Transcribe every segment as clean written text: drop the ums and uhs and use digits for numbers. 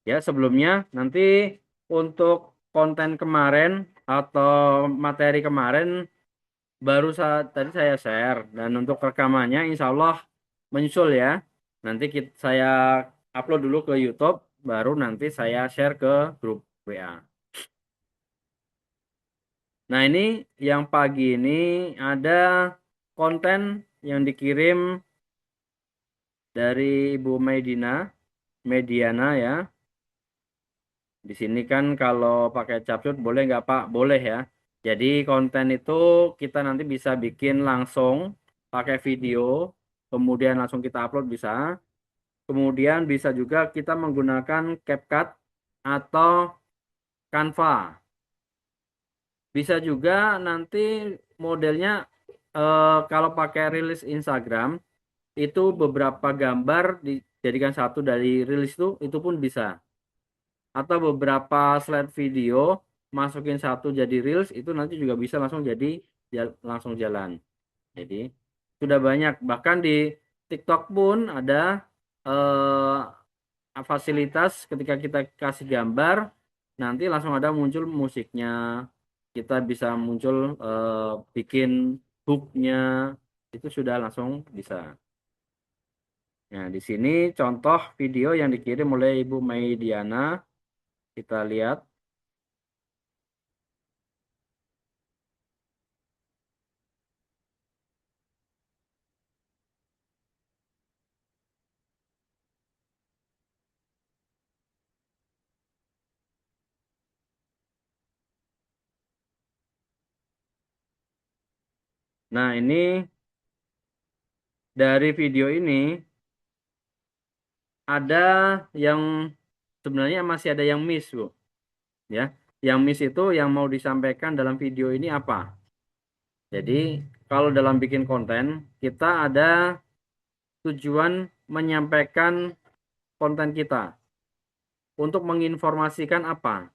Ya, sebelumnya nanti untuk konten kemarin atau materi kemarin baru saat tadi saya share, dan untuk rekamannya insya Allah menyusul ya. Nanti saya upload dulu ke YouTube, baru nanti saya share ke grup WA. Nah, ini yang pagi ini ada konten yang dikirim dari Ibu Mediana ya. Di sini kan kalau pakai capcut boleh nggak Pak? Boleh ya. Jadi konten itu kita nanti bisa bikin langsung pakai video, kemudian langsung kita upload bisa. Kemudian bisa juga kita menggunakan CapCut atau Canva. Bisa juga nanti modelnya kalau pakai rilis Instagram itu beberapa gambar dijadikan satu dari rilis itu pun bisa. Atau beberapa slide video masukin satu jadi reels itu nanti juga bisa langsung jadi langsung jalan. Jadi sudah banyak, bahkan di TikTok pun ada fasilitas ketika kita kasih gambar nanti langsung ada muncul musiknya, kita bisa muncul bikin hooknya, itu sudah langsung bisa. Nah, di sini contoh video yang dikirim oleh Ibu Mei Diana, kita lihat. Nah, ini dari video ini ada yang sebenarnya masih ada yang miss, Bu. Ya, yang miss itu yang mau disampaikan dalam video ini apa? Jadi, kalau dalam bikin konten, kita ada tujuan menyampaikan konten kita untuk menginformasikan apa?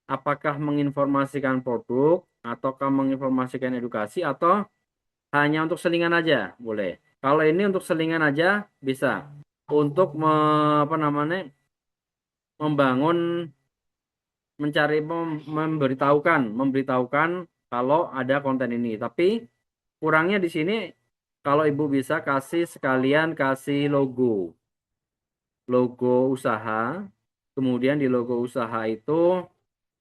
Apakah menginformasikan produk, ataukah menginformasikan edukasi, atau hanya untuk selingan aja? Boleh. Kalau ini untuk selingan aja bisa. Untuk apa namanya, membangun, mencari, memberitahukan kalau ada konten ini. Tapi kurangnya di sini kalau Ibu bisa kasih sekalian kasih logo usaha. Kemudian di logo usaha itu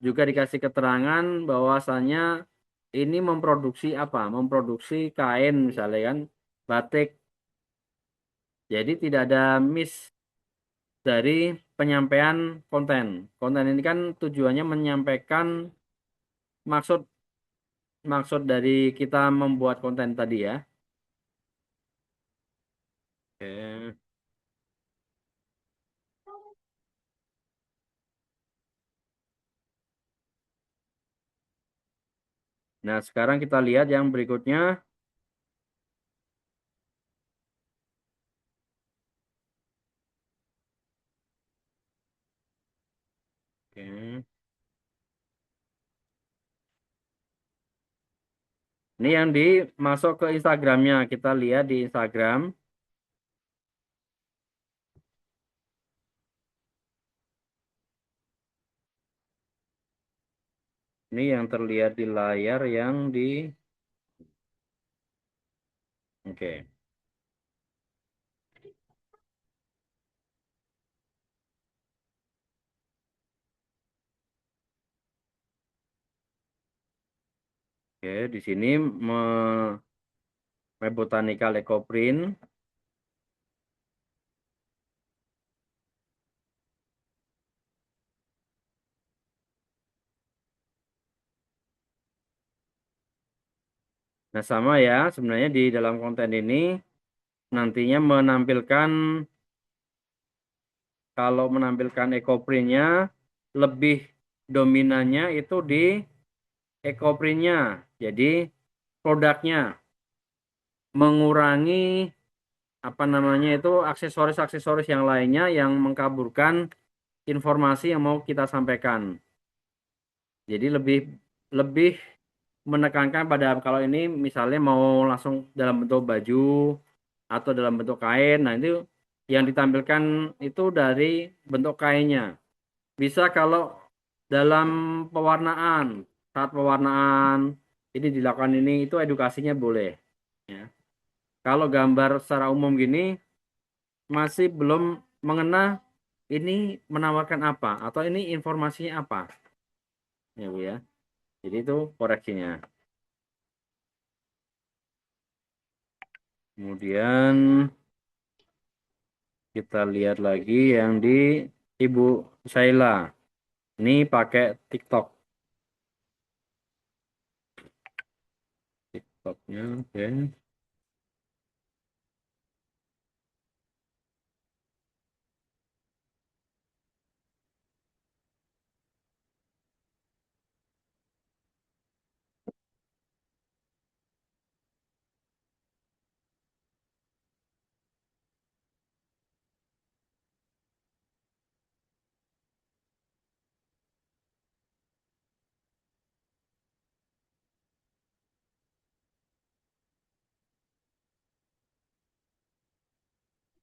juga dikasih keterangan bahwasannya ini memproduksi apa? Memproduksi kain misalnya kan, batik. Jadi tidak ada miss dari penyampaian konten. Konten ini kan tujuannya menyampaikan maksud maksud dari kita membuat konten tadi ya. Oke. Nah, sekarang kita lihat yang berikutnya. Oke. Ini yang dimasuk ke Instagramnya. Kita lihat di Instagram. Ini yang terlihat di layar yang di. Oke. Oke, di sini Web Botanical Ecoprint. Nah, sama ya, sebenarnya di dalam konten ini nantinya menampilkan, kalau menampilkan ecoprintnya lebih dominannya itu di ecoprintnya. Jadi produknya mengurangi apa namanya itu aksesoris-aksesoris yang lainnya yang mengkaburkan informasi yang mau kita sampaikan. Jadi lebih lebih menekankan pada kalau ini misalnya mau langsung dalam bentuk baju atau dalam bentuk kain, nah itu yang ditampilkan itu dari bentuk kainnya. bisa kalau dalam pewarnaan, saat pewarnaan ini dilakukan ini itu edukasinya boleh. Ya. Kalau gambar secara umum gini masih belum mengena ini menawarkan apa atau ini informasinya apa, ya Bu ya. Jadi itu koreksinya. Kemudian kita lihat lagi yang di Ibu Saila. Ini pakai TikTok. TikToknya, oke.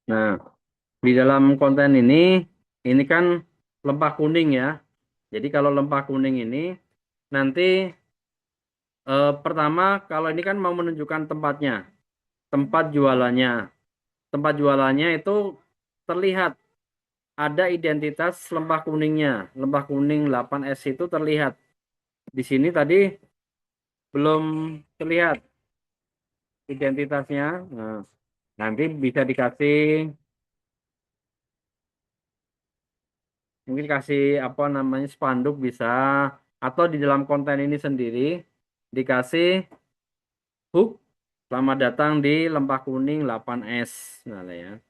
Nah, di dalam konten ini kan lempah kuning ya. Jadi kalau lempah kuning ini nanti pertama kalau ini kan mau menunjukkan tempatnya, tempat jualannya. Tempat jualannya itu terlihat ada identitas lempah kuningnya. Lempah kuning 8S itu terlihat. Di sini tadi belum terlihat identitasnya. Nah, nanti bisa dikasih mungkin kasih apa namanya spanduk bisa atau di dalam konten ini sendiri dikasih hook selamat datang di Lempah Kuning 8S. Nah, ya.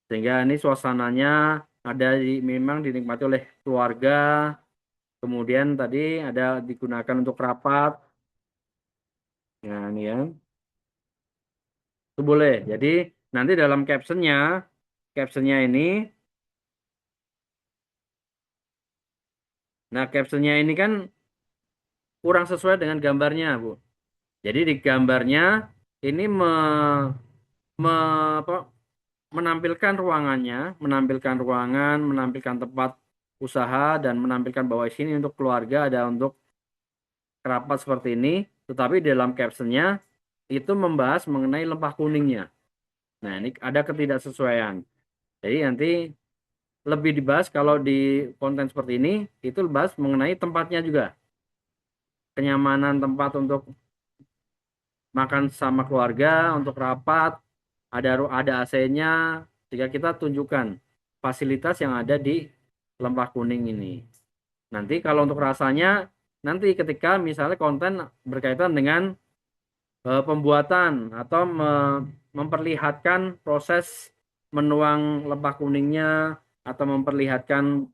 Sehingga ini suasananya ada memang dinikmati oleh keluarga. Kemudian tadi ada digunakan untuk rapat. Nah, ini ya. Itu boleh. Jadi nanti dalam captionnya ini, nah captionnya ini kan kurang sesuai dengan gambarnya, Bu. Jadi di gambarnya ini apa, menampilkan ruangannya, menampilkan ruangan, menampilkan tempat usaha dan menampilkan bahwa di sini untuk keluarga ada untuk kerapat seperti ini, tetapi dalam captionnya itu membahas mengenai lempah kuningnya. Nah, ini ada ketidaksesuaian. Jadi nanti lebih dibahas kalau di konten seperti ini, itu bahas mengenai tempatnya juga. Kenyamanan tempat untuk makan sama keluarga, untuk rapat, ada AC-nya, jika kita tunjukkan fasilitas yang ada di Lempah Kuning ini. Nanti kalau untuk rasanya, nanti ketika misalnya konten berkaitan dengan pembuatan atau memperlihatkan proses menuang lempah kuningnya atau memperlihatkan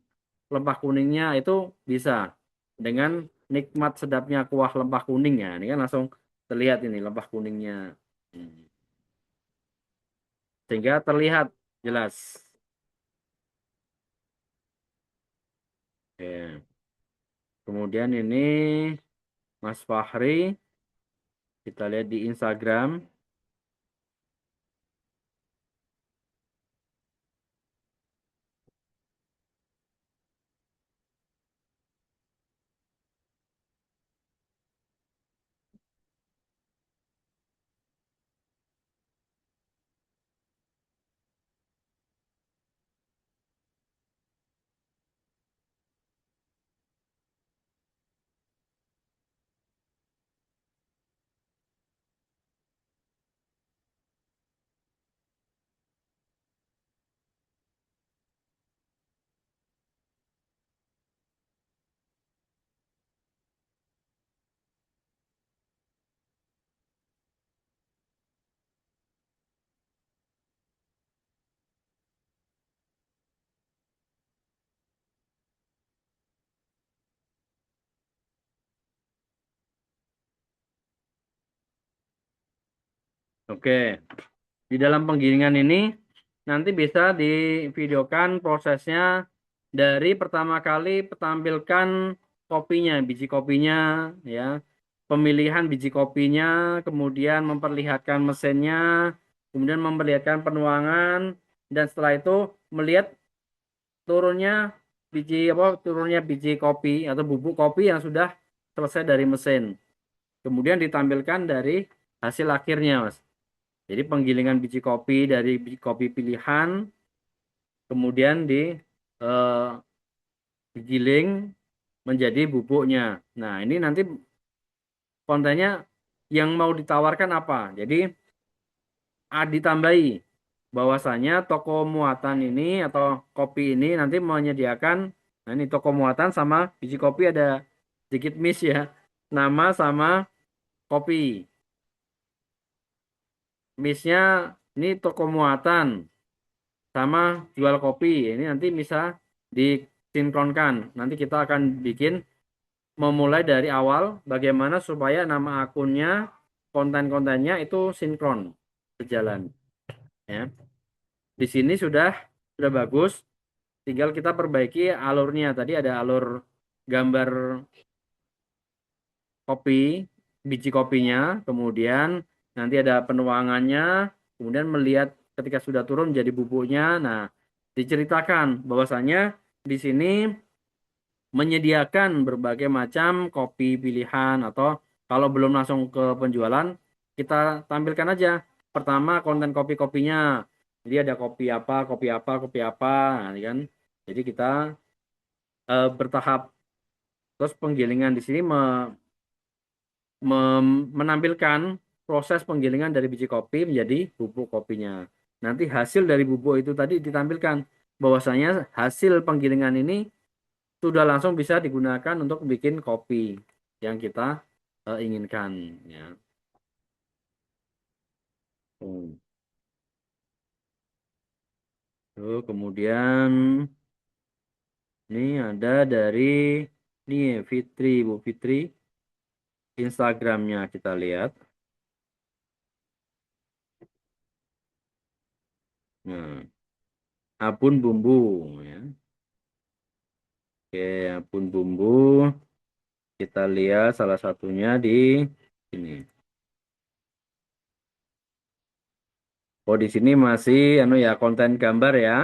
lempah kuningnya itu bisa dengan nikmat sedapnya kuah lempah kuning ya. Ini kan langsung terlihat ini lempah kuningnya. Hmm. Sehingga terlihat jelas. Oke. Kemudian ini Mas Fahri, kita lihat di Instagram. Oke, di dalam penggilingan ini nanti bisa divideokan prosesnya dari pertama kali tampilkan kopinya, biji kopinya, ya, pemilihan biji kopinya, kemudian memperlihatkan mesinnya, kemudian memperlihatkan penuangan, dan setelah itu melihat turunnya biji apa turunnya biji kopi atau bubuk kopi yang sudah selesai dari mesin. Kemudian ditampilkan dari hasil akhirnya, Mas. Jadi penggilingan biji kopi dari biji kopi pilihan, kemudian eh, digiling menjadi bubuknya. Nah, ini nanti kontennya yang mau ditawarkan apa? Jadi ditambahi bahwasanya toko muatan ini atau kopi ini nanti menyediakan, nah ini toko muatan sama biji kopi ada sedikit miss ya, nama sama kopi. Missnya ini toko muatan sama jual kopi. Ini nanti bisa disinkronkan. Nanti kita akan bikin memulai dari awal bagaimana supaya nama akunnya, konten-kontennya itu sinkron berjalan. Ya. Di sini sudah bagus. Tinggal kita perbaiki alurnya. Tadi ada alur gambar kopi, biji kopinya, kemudian nanti ada penuangannya, kemudian melihat ketika sudah turun jadi bubuknya. Nah, diceritakan bahwasanya di sini menyediakan berbagai macam kopi pilihan atau kalau belum langsung ke penjualan, kita tampilkan aja. Pertama konten kopi-kopinya. Jadi ada kopi apa, kopi apa, kopi apa, nah, ini kan. Jadi kita bertahap. Terus penggilingan di sini menampilkan proses penggilingan dari biji kopi menjadi bubuk kopinya. Nanti hasil dari bubuk itu tadi ditampilkan bahwasanya hasil penggilingan ini sudah langsung bisa digunakan untuk bikin kopi yang kita inginkan ya. Hmm. Tuh, kemudian ini ada dari nih Fitri, Bu Fitri, Instagramnya kita lihat. Nah, Abun Bumbu ya. Oke, Abun Bumbu kita lihat salah satunya di sini. Oh, di sini masih anu ya konten gambar ya.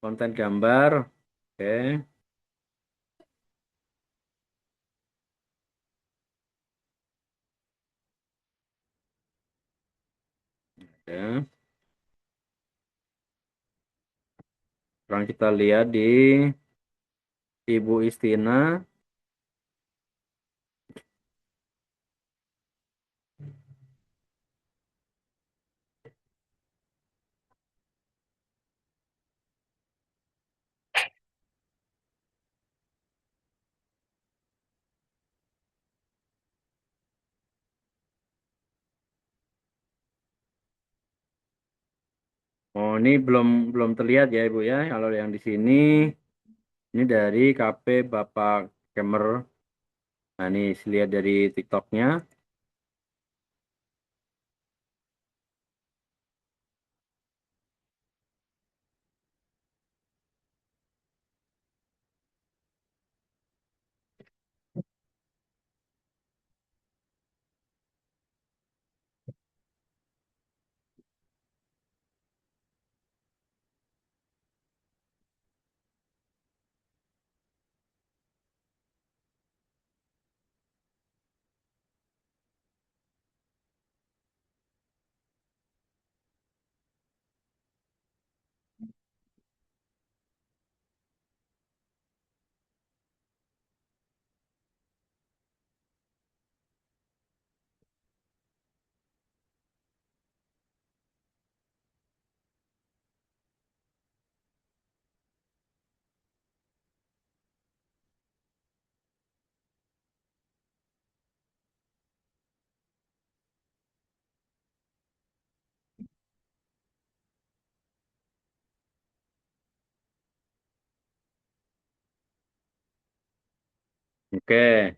Konten gambar. Oke, ya. Sekarang kita lihat di Ibu Istina. Oh, ini belum belum terlihat ya Ibu ya. Kalau yang di sini ini dari KP Bapak Kemer. Nah, ini lihat dari TikToknya. Oke.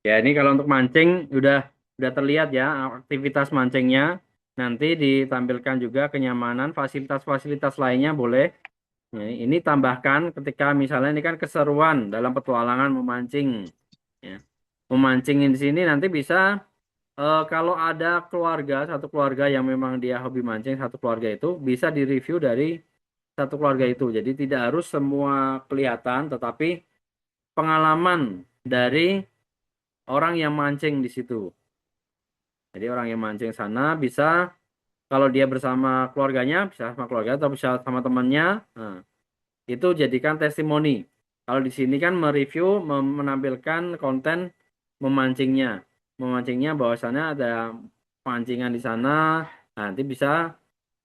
Ya, ini kalau untuk mancing udah terlihat ya aktivitas mancingnya. Nanti ditampilkan juga kenyamanan, fasilitas-fasilitas lainnya boleh. Nah, ini tambahkan ketika misalnya ini kan keseruan dalam petualangan memancing. Ya. Memancing di sini nanti bisa kalau ada keluarga, satu keluarga yang memang dia hobi mancing, satu keluarga itu bisa direview dari satu keluarga itu. Jadi tidak harus semua kelihatan, tetapi pengalaman dari orang yang mancing di situ. Jadi orang yang mancing sana bisa, kalau dia bersama keluarganya, bisa sama keluarga atau bisa sama temannya, nah, itu jadikan testimoni. Kalau di sini kan mereview, menampilkan konten memancingnya, memancingnya bahwasannya ada pancingan di sana. Nah, nanti bisa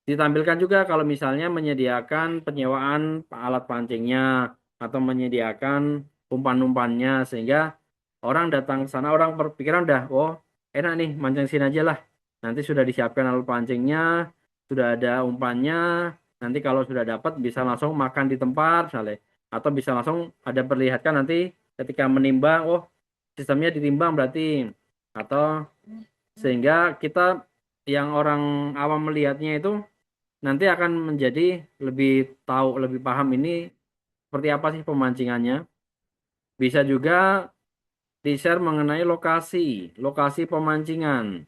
ditampilkan juga kalau misalnya menyediakan penyewaan alat pancingnya atau menyediakan umpan-umpannya, sehingga orang datang ke sana, orang berpikiran udah, oh enak nih mancing sini aja lah. Nanti sudah disiapkan alat pancingnya, sudah ada umpannya. Nanti kalau sudah dapat bisa langsung makan di tempat misalnya. Atau bisa langsung ada perlihatkan nanti ketika menimbang, oh sistemnya ditimbang berarti. Atau sehingga kita yang orang awam melihatnya itu nanti akan menjadi lebih tahu, lebih paham ini seperti apa sih pemancingannya. Bisa juga di-share mengenai lokasi, lokasi pemancingan.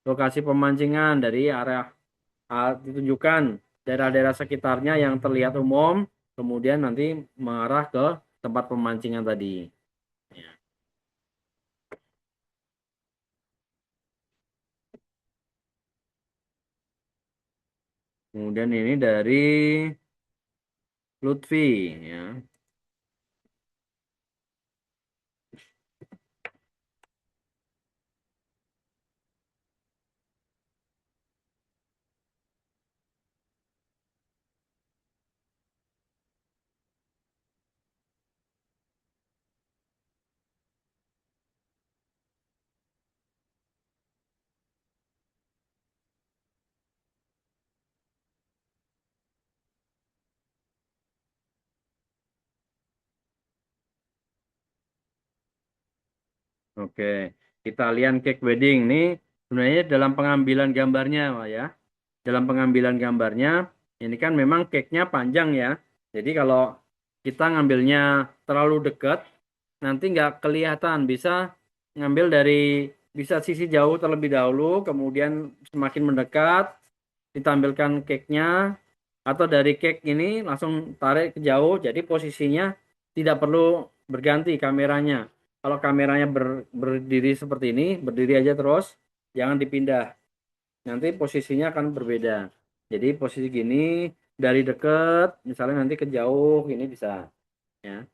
Lokasi pemancingan dari area ditunjukkan daerah-daerah sekitarnya yang terlihat umum, kemudian nanti mengarah ke tempat pemancingan tadi. Ya. Kemudian ini dari Lutfi, ya. Oke, kita lihat cake wedding nih sebenarnya dalam pengambilan gambarnya, Pak, ya. Dalam pengambilan gambarnya, ini kan memang cake-nya panjang ya. Jadi kalau kita ngambilnya terlalu dekat, nanti nggak kelihatan. Bisa ngambil dari, bisa sisi jauh terlebih dahulu, kemudian semakin mendekat, ditampilkan cake-nya, atau dari cake ini langsung tarik ke jauh, jadi posisinya tidak perlu berganti kameranya. Kalau kameranya berdiri seperti ini, berdiri aja terus, jangan dipindah. Nanti posisinya akan berbeda. Jadi posisi gini dari dekat, misalnya nanti ke jauh ini bisa, ya.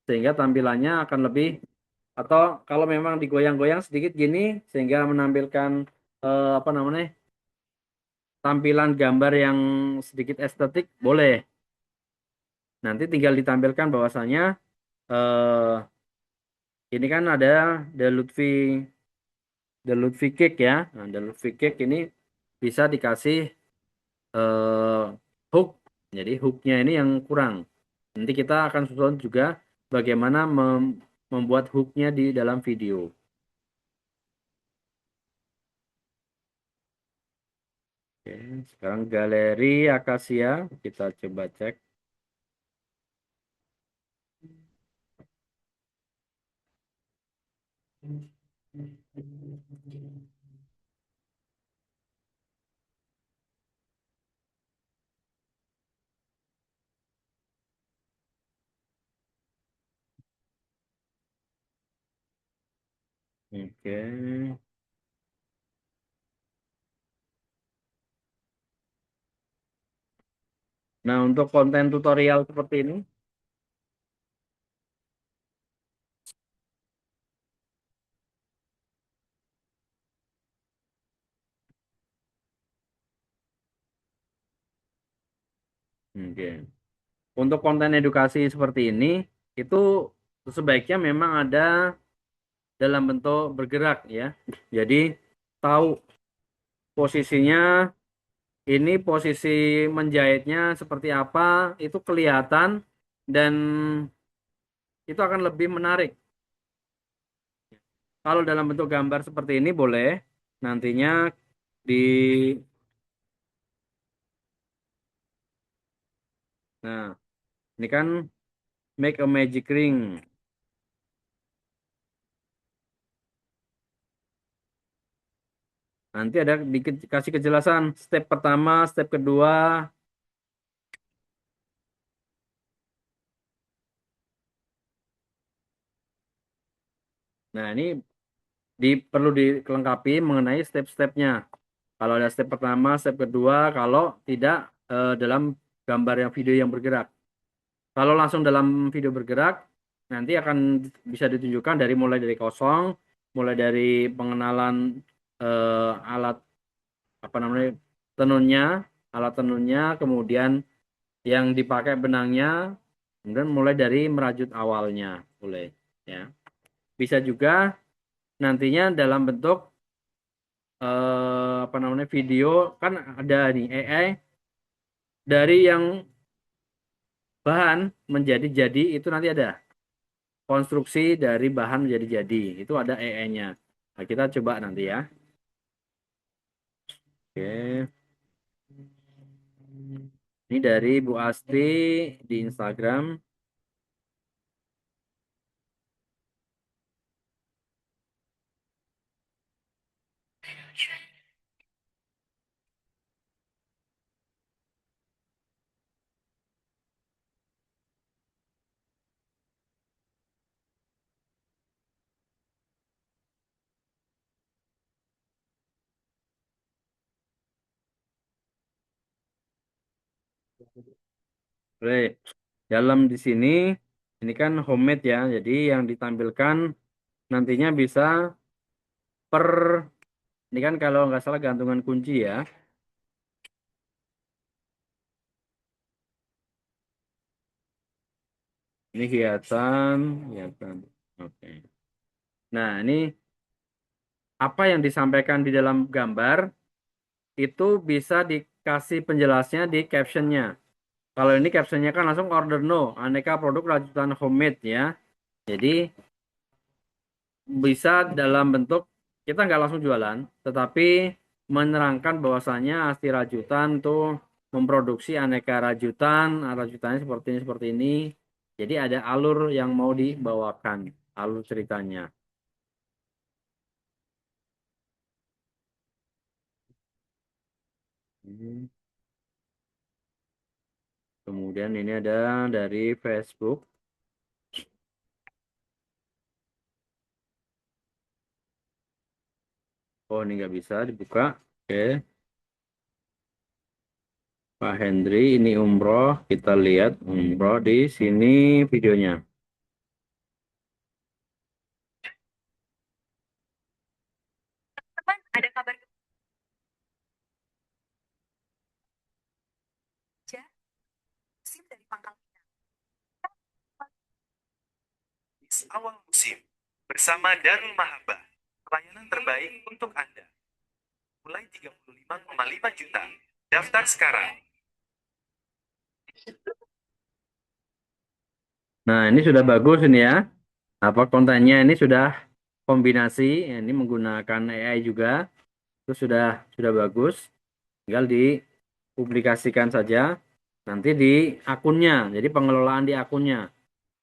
Sehingga tampilannya akan lebih, atau kalau memang digoyang-goyang sedikit gini sehingga menampilkan apa namanya? Tampilan gambar yang sedikit estetik boleh. Nanti tinggal ditampilkan bahwasanya eh ini kan ada The Lutfi, The Lutfi Cake ya. Nah, The Lutfi Cake ini bisa dikasih eh, hook. Jadi hooknya ini yang kurang. Nanti kita akan susun juga bagaimana membuat hooknya di dalam video. Oke, sekarang galeri Akasia kita coba cek. Oke. Nah, untuk konten tutorial seperti ini, oke. Untuk konten edukasi seperti ini, itu sebaiknya memang ada dalam bentuk bergerak ya. Jadi tahu posisinya, ini posisi menjahitnya seperti apa, itu kelihatan dan itu akan lebih menarik. Kalau dalam bentuk gambar seperti ini boleh nantinya di, nah ini kan make a magic ring. Nanti ada dikasih kejelasan step pertama, step kedua. Nah, ini perlu dilengkapi mengenai step-stepnya. Kalau ada step pertama, step kedua, kalau tidak dalam gambar yang video yang bergerak. Kalau langsung dalam video bergerak, nanti akan bisa ditunjukkan dari mulai dari kosong, mulai dari pengenalan alat apa namanya tenunnya, alat tenunnya, kemudian yang dipakai benangnya, kemudian mulai dari merajut awalnya, boleh ya. Bisa juga nantinya dalam bentuk apa namanya video kan ada nih AI dari yang bahan menjadi jadi itu nanti ada konstruksi dari bahan menjadi jadi itu ada AI-nya. Nah, kita coba nanti ya. Oke. Ini dari Bu Asti di Instagram. Oke. Dalam di sini ini kan homemade ya. Jadi yang ditampilkan nantinya bisa per ini kan kalau nggak salah gantungan kunci ya. Ini hiasan, hiasan. Oke. Nah, ini apa yang disampaikan di dalam gambar itu bisa dikasih penjelasnya di captionnya. Kalau ini captionnya kan langsung order no, aneka produk rajutan homemade ya. Jadi bisa dalam bentuk kita nggak langsung jualan, tetapi menerangkan bahwasanya Asti Rajutan tuh memproduksi aneka rajutan, rajutannya seperti ini. Jadi ada alur yang mau dibawakan, alur ceritanya. Hmm. Kemudian ini ada dari Facebook. Oh, ini nggak bisa dibuka. Oke, Pak Hendri, ini umroh. Kita lihat umroh di sini videonya. Teman, ada kabar kerja SIM dari Pangkal Pinang. Awal musim bersama Darul Mahaba, pelayanan terbaik untuk Anda. Mulai 35,5 juta. Daftar sekarang. Nah, ini sudah bagus ini ya. Apa kontennya ini sudah kombinasi, ini menggunakan AI juga. Itu sudah bagus. Tinggal dipublikasikan saja nanti di akunnya. Jadi pengelolaan di akunnya.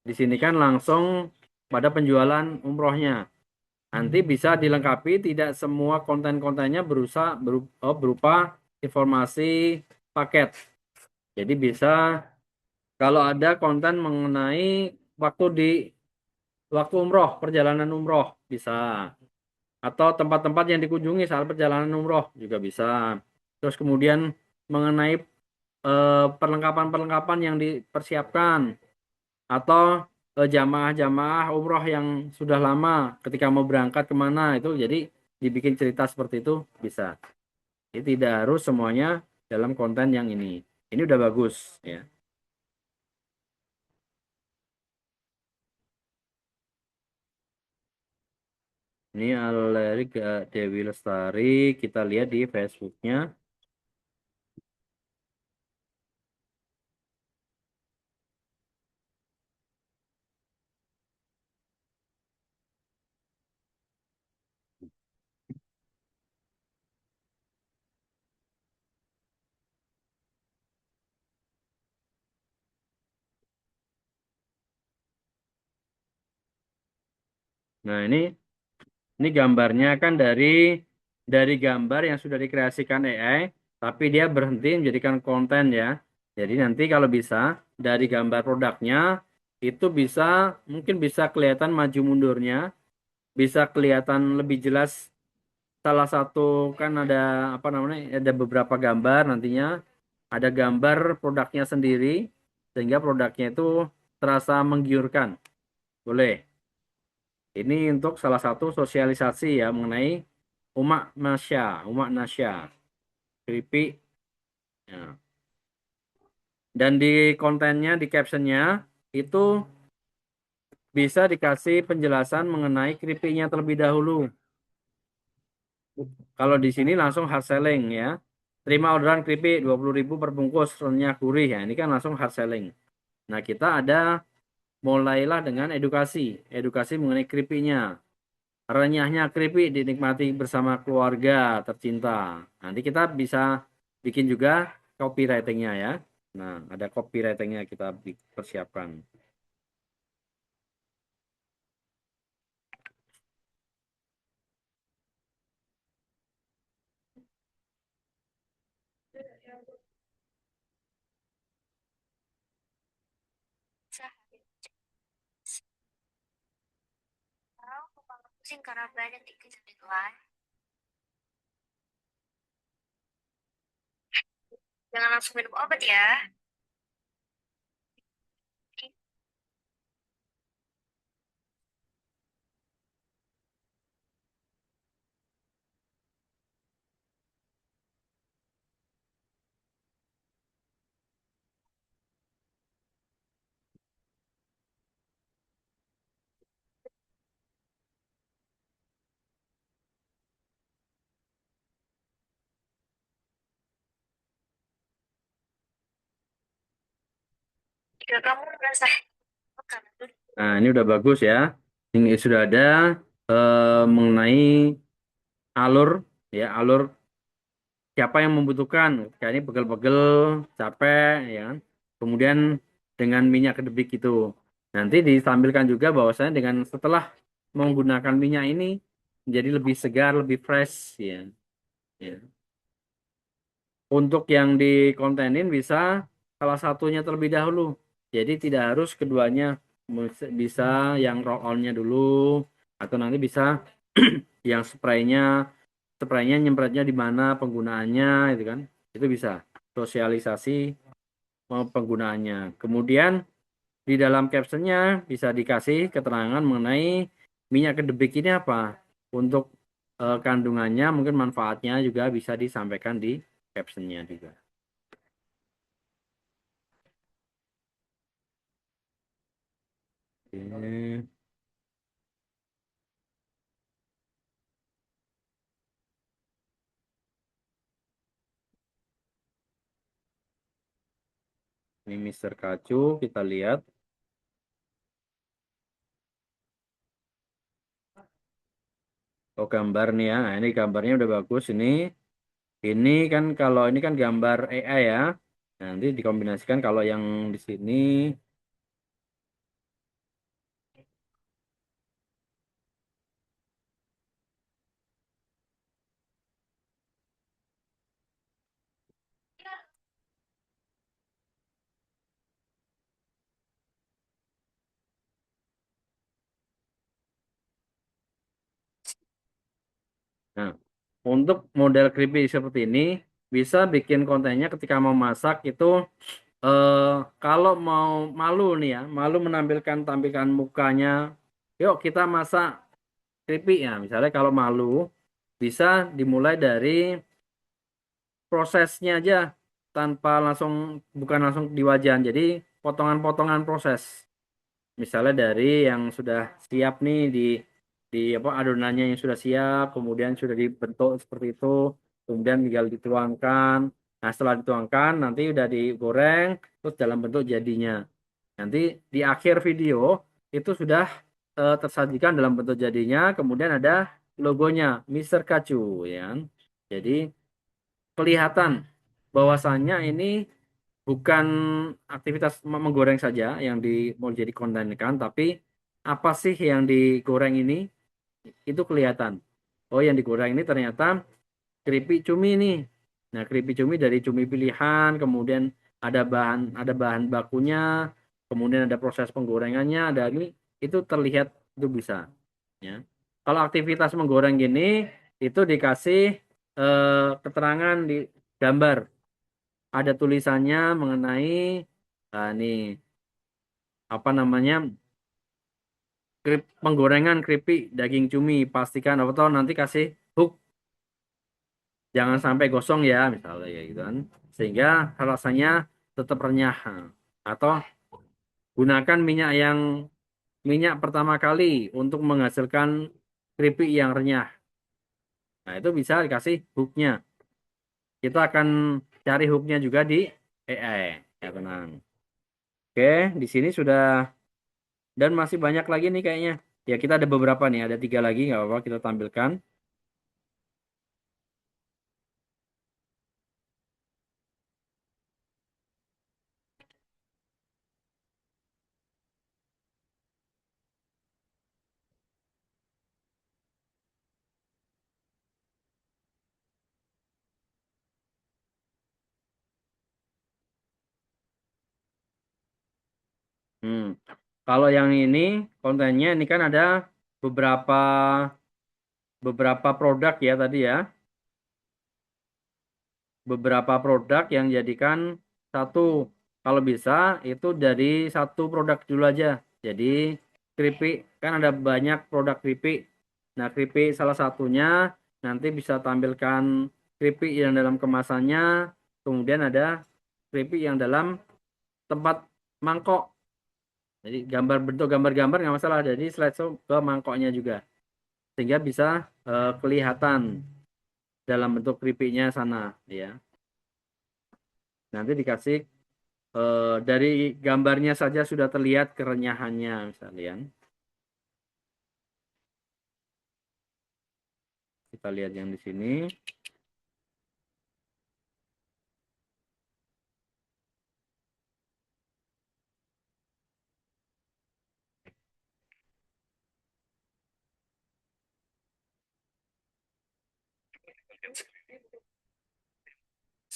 Di sini kan langsung pada penjualan umrohnya. Nanti bisa dilengkapi tidak semua konten-kontennya berupa informasi paket. Jadi bisa kalau ada konten mengenai waktu di waktu umroh, perjalanan umroh bisa. Atau tempat-tempat yang dikunjungi saat perjalanan umroh juga bisa. Terus kemudian mengenai perlengkapan-perlengkapan yang dipersiapkan atau jamaah-jamaah umroh yang sudah lama ketika mau berangkat kemana itu jadi dibikin cerita seperti itu bisa. Jadi tidak harus semuanya dalam konten yang ini. Ini udah bagus ya. Ini Alerik Dewi Lestari kita lihat di Facebooknya. Nah ini gambarnya kan dari gambar yang sudah dikreasikan AI, tapi dia berhenti menjadikan konten ya. Jadi nanti kalau bisa dari gambar produknya itu bisa mungkin bisa kelihatan maju mundurnya bisa kelihatan lebih jelas. Salah satu kan ada apa namanya? Ada beberapa gambar nantinya. Ada gambar produknya sendiri sehingga produknya itu terasa menggiurkan. Boleh. Ini untuk salah satu sosialisasi ya mengenai Umak Nasya, keripik. Ya. Dan di kontennya, di captionnya itu bisa dikasih penjelasan mengenai keripiknya terlebih dahulu. Kalau di sini langsung hard selling ya. Terima orderan keripik 20.000 per bungkus, renyah gurih ya. Ini kan langsung hard selling. Nah, kita ada mulailah dengan edukasi, edukasi mengenai keripiknya. Renyahnya keripik dinikmati bersama keluarga tercinta. Nanti kita bisa bikin juga copywritingnya ya. Nah, ada copywritingnya kita persiapkan. Pusing karena banyak dikejar deadline. Jangan langsung minum obat ya. Jika kamu merasa makan, Nah, ini udah bagus ya. Ini sudah ada mengenai alur ya, alur siapa yang membutuhkan. Kayak ini pegel-pegel, capek ya kan. Kemudian dengan minyak kedebik itu. Nanti ditampilkan juga bahwasanya dengan setelah menggunakan minyak ini menjadi lebih segar, lebih fresh ya. Ya. Untuk yang dikontenin bisa salah satunya terlebih dahulu. Jadi tidak harus keduanya. Bisa yang roll onnya dulu atau nanti bisa yang spraynya nyempretnya di mana penggunaannya itu kan. Itu bisa sosialisasi penggunaannya. Kemudian di dalam captionnya bisa dikasih keterangan mengenai minyak kedebik ini apa. Untuk kandungannya mungkin manfaatnya juga bisa disampaikan di captionnya juga. Oke. Ini Mister Kacu kita lihat. Oh gambar nih ya. Nah, ini gambarnya udah bagus ini. Ini kan kalau ini kan gambar AI ya. Nanti dikombinasikan kalau yang di sini. Nah, untuk model creepy seperti ini bisa bikin kontennya ketika mau masak itu eh, kalau mau malu nih ya, malu menampilkan tampilan mukanya. Yuk kita masak creepy ya. Misalnya kalau malu bisa dimulai dari prosesnya aja tanpa langsung bukan langsung di wajan. Jadi potongan-potongan proses. Misalnya dari yang sudah siap nih di apa adonannya yang sudah siap, kemudian sudah dibentuk seperti itu, kemudian tinggal dituangkan. Nah, setelah dituangkan nanti udah digoreng terus dalam bentuk jadinya. Nanti di akhir video itu sudah tersajikan dalam bentuk jadinya, kemudian ada logonya Mister Kacu ya. Kan? Jadi kelihatan bahwasannya ini bukan aktivitas menggoreng saja yang mau jadi konten kan, tapi apa sih yang digoreng ini itu kelihatan. Oh, yang digoreng ini ternyata keripik cumi nih. Nah, keripik cumi dari cumi pilihan, kemudian ada bahan bakunya, kemudian ada proses penggorengannya, dari itu terlihat itu bisa. Ya. Kalau aktivitas menggoreng gini itu dikasih keterangan di gambar. Ada tulisannya mengenai nih apa namanya penggorengan keripik daging cumi. Pastikan apa tahu nanti kasih hook jangan sampai gosong ya misalnya ya gitu kan. Sehingga rasanya tetap renyah. Atau gunakan minyak pertama kali untuk menghasilkan keripik yang renyah. Nah, itu bisa dikasih hooknya. Kita akan cari hooknya juga di AI. Ya, tenang. Oke, di sini sudah dan masih banyak lagi nih kayaknya. Ya, kita ada beberapa nih, ada 3 lagi, nggak apa-apa kita tampilkan. Hmm. Kalau yang ini kontennya ini kan ada beberapa beberapa produk ya tadi ya. Beberapa produk yang jadikan satu. Kalau bisa itu dari satu produk dulu aja. Jadi keripik kan ada banyak produk keripik. Nah, keripik salah satunya nanti bisa tampilkan keripik yang dalam kemasannya. Kemudian ada keripik yang dalam tempat mangkok. Jadi gambar bentuk gambar-gambar nggak masalah. Jadi slideshow ke mangkoknya juga. Sehingga bisa kelihatan dalam bentuk keripiknya sana ya. Nanti dikasih dari gambarnya saja sudah terlihat kerenyahannya misalnya. Kita lihat yang di sini.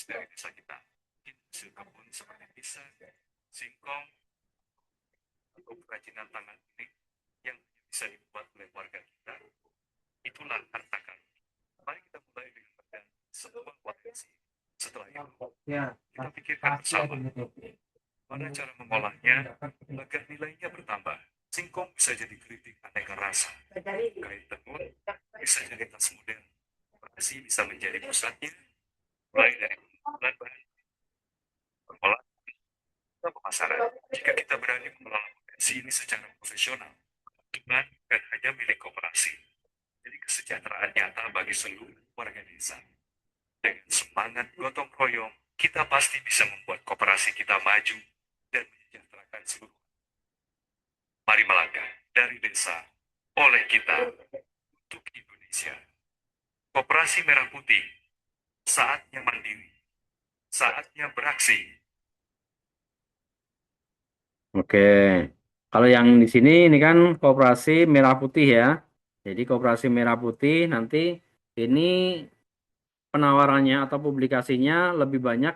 Dari desa kita, hasil kebun seperti pisang, singkong, atau kerajinan tangan ini yang bisa dibuat oleh warga kita, itulah harta kami. Mari kita mulai dengan bagian sebuah potensi. Setelah itu, kita pikirkan bersama pada cara mengolahnya agar nilainya bertambah. Singkong bisa jadi keripik aneka rasa. Kain tenun bisa jadi tas modern. Nasi bisa menjadi pusatnya, mulai dari pengumpulan bahan pengolahan hingga pemasaran. Jika kita berani mengelola potensi ini secara profesional, bukan hanya milik koperasi. Jadi kesejahteraan nyata bagi seluruh warga desa. Dengan semangat gotong royong, kita pasti bisa membuat koperasi kita maju dan menyejahterakan seluruh. Mari melangkah dari desa, oleh kita, untuk Indonesia. Koperasi Merah Putih, saatnya mandiri, saatnya beraksi. Oke. Kalau yang di sini ini kan Koperasi Merah Putih ya. Jadi Koperasi Merah Putih nanti ini penawarannya atau publikasinya lebih banyak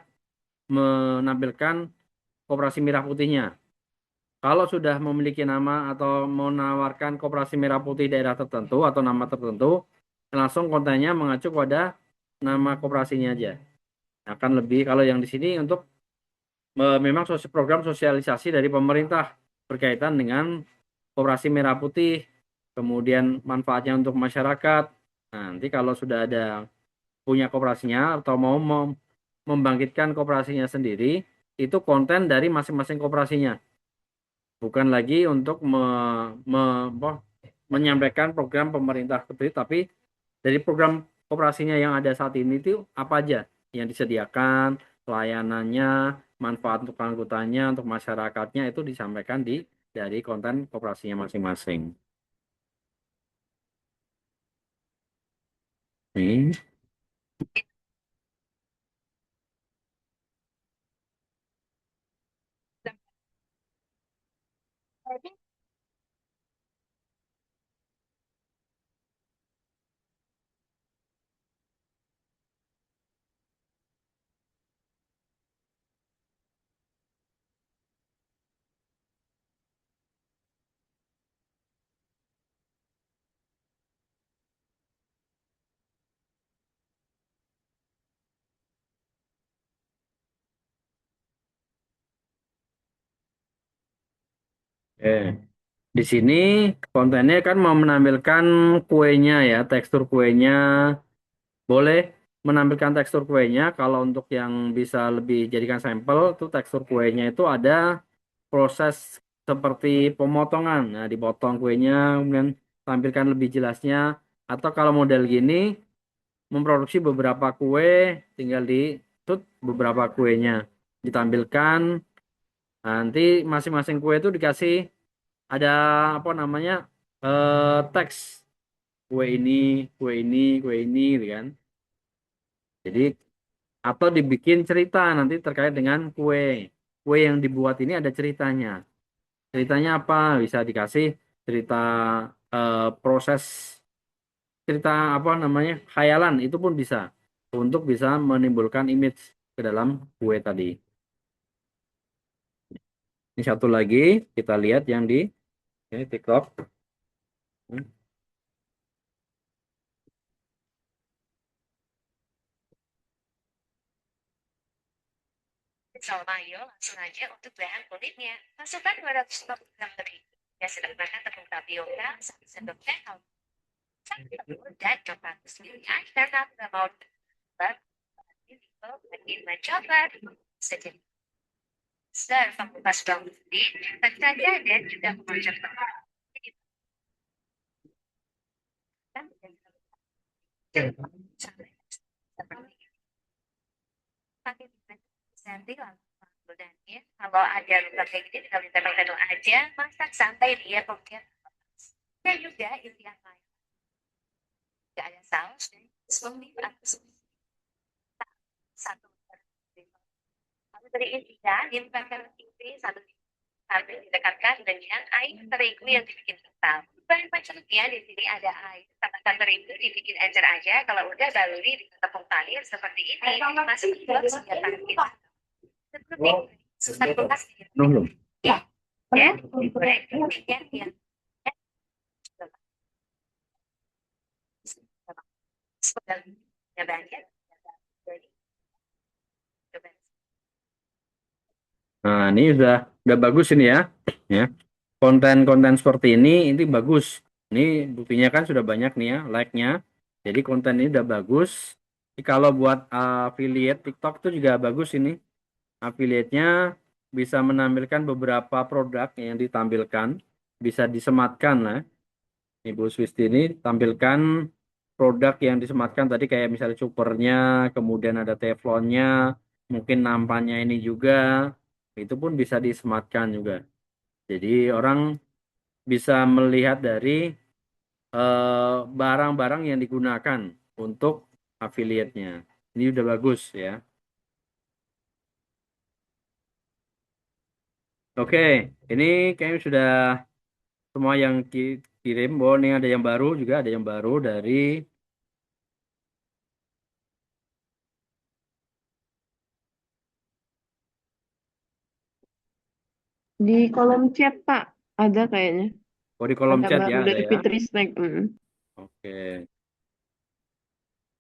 menampilkan Koperasi Merah Putihnya. Kalau sudah memiliki nama atau menawarkan Koperasi Merah Putih daerah tertentu atau nama tertentu, langsung kontennya mengacu pada nama koperasinya aja. Akan lebih kalau yang di sini untuk memang program sosialisasi dari pemerintah berkaitan dengan Koperasi Merah Putih, kemudian manfaatnya untuk masyarakat. Nah, nanti kalau sudah ada punya koperasinya atau mau membangkitkan koperasinya sendiri, itu konten dari masing-masing koperasinya. Bukan lagi untuk apa, menyampaikan program pemerintah seperti itu, tapi dari program koperasinya yang ada saat ini itu apa aja yang disediakan, pelayanannya, manfaat untuk anggotanya, untuk masyarakatnya itu disampaikan dari konten koperasinya masing-masing. Nih. Oke. Di sini kontennya kan mau menampilkan kuenya ya, tekstur kuenya. Boleh menampilkan tekstur kuenya. Kalau untuk yang bisa lebih jadikan sampel, tuh tekstur kuenya itu ada proses seperti pemotongan. Nah, dipotong kuenya, kemudian tampilkan lebih jelasnya. Atau kalau model gini, memproduksi beberapa kue, tinggal di shoot beberapa kuenya. Ditampilkan, nanti masing-masing kue itu dikasih ada apa namanya teks kue ini, kue ini, kue ini, gitu kan. Jadi atau dibikin cerita nanti terkait dengan kue. Kue yang dibuat ini ada ceritanya. Ceritanya apa? Bisa dikasih cerita proses cerita apa namanya khayalan itu pun bisa untuk bisa menimbulkan image ke dalam kue tadi. Ini satu lagi kita lihat yang di ini TikTok. Salma, ayo langsung aja untuk bahan kulitnya. Masukkan 250 gram terigu. Ya, sederhana tepung tapioka, 1 sendok teh kaldu, telur, dan 400 ml air. Karena tidak mau terlambat, bikin mencoba saja. Serve pas bangun putih, saja dan juga mengajar telur. Sampai seperti pakai nanti langsung dan ya kalau ada luka kayak gini tinggal ditempel dulu aja masak sampai dia kemudian dan juga ini yang lain tidak ada saus dan sumbi atau satu lalu dari intinya dimakan ini satu sampai didekatkan dengan air terigu yang dibikin kental bahan pecelupnya di sini ada air tambahkan terigu dibikin encer aja kalau udah baluri di tepung talir seperti ini masuk ke dalam senjata kita seperti susah kulkas Belum. ya ya digoreng kemudian ya ya banyak Nah, ini udah bagus ini ya. Ya. Konten-konten seperti ini bagus. Ini buktinya kan sudah banyak nih ya like-nya. Jadi konten ini udah bagus. Jadi kalau buat affiliate TikTok tuh juga bagus ini. Affiliate-nya bisa menampilkan beberapa produk yang ditampilkan, bisa disematkan lah. Ibu Swisti ini tampilkan produk yang disematkan tadi kayak misalnya cupernya, kemudian ada teflonnya, mungkin nampannya ini juga, itu pun bisa disematkan juga. Jadi orang bisa melihat dari barang-barang yang digunakan untuk affiliate-nya. Ini udah bagus ya. Oke, ini kayaknya sudah semua yang kirim. Oh, ini ada yang baru juga, ada yang baru dari Di kolom chat, Pak, ada kayaknya. oh di kolom Ada chat ya baru ada dari ya. Fitri Snack. Oke.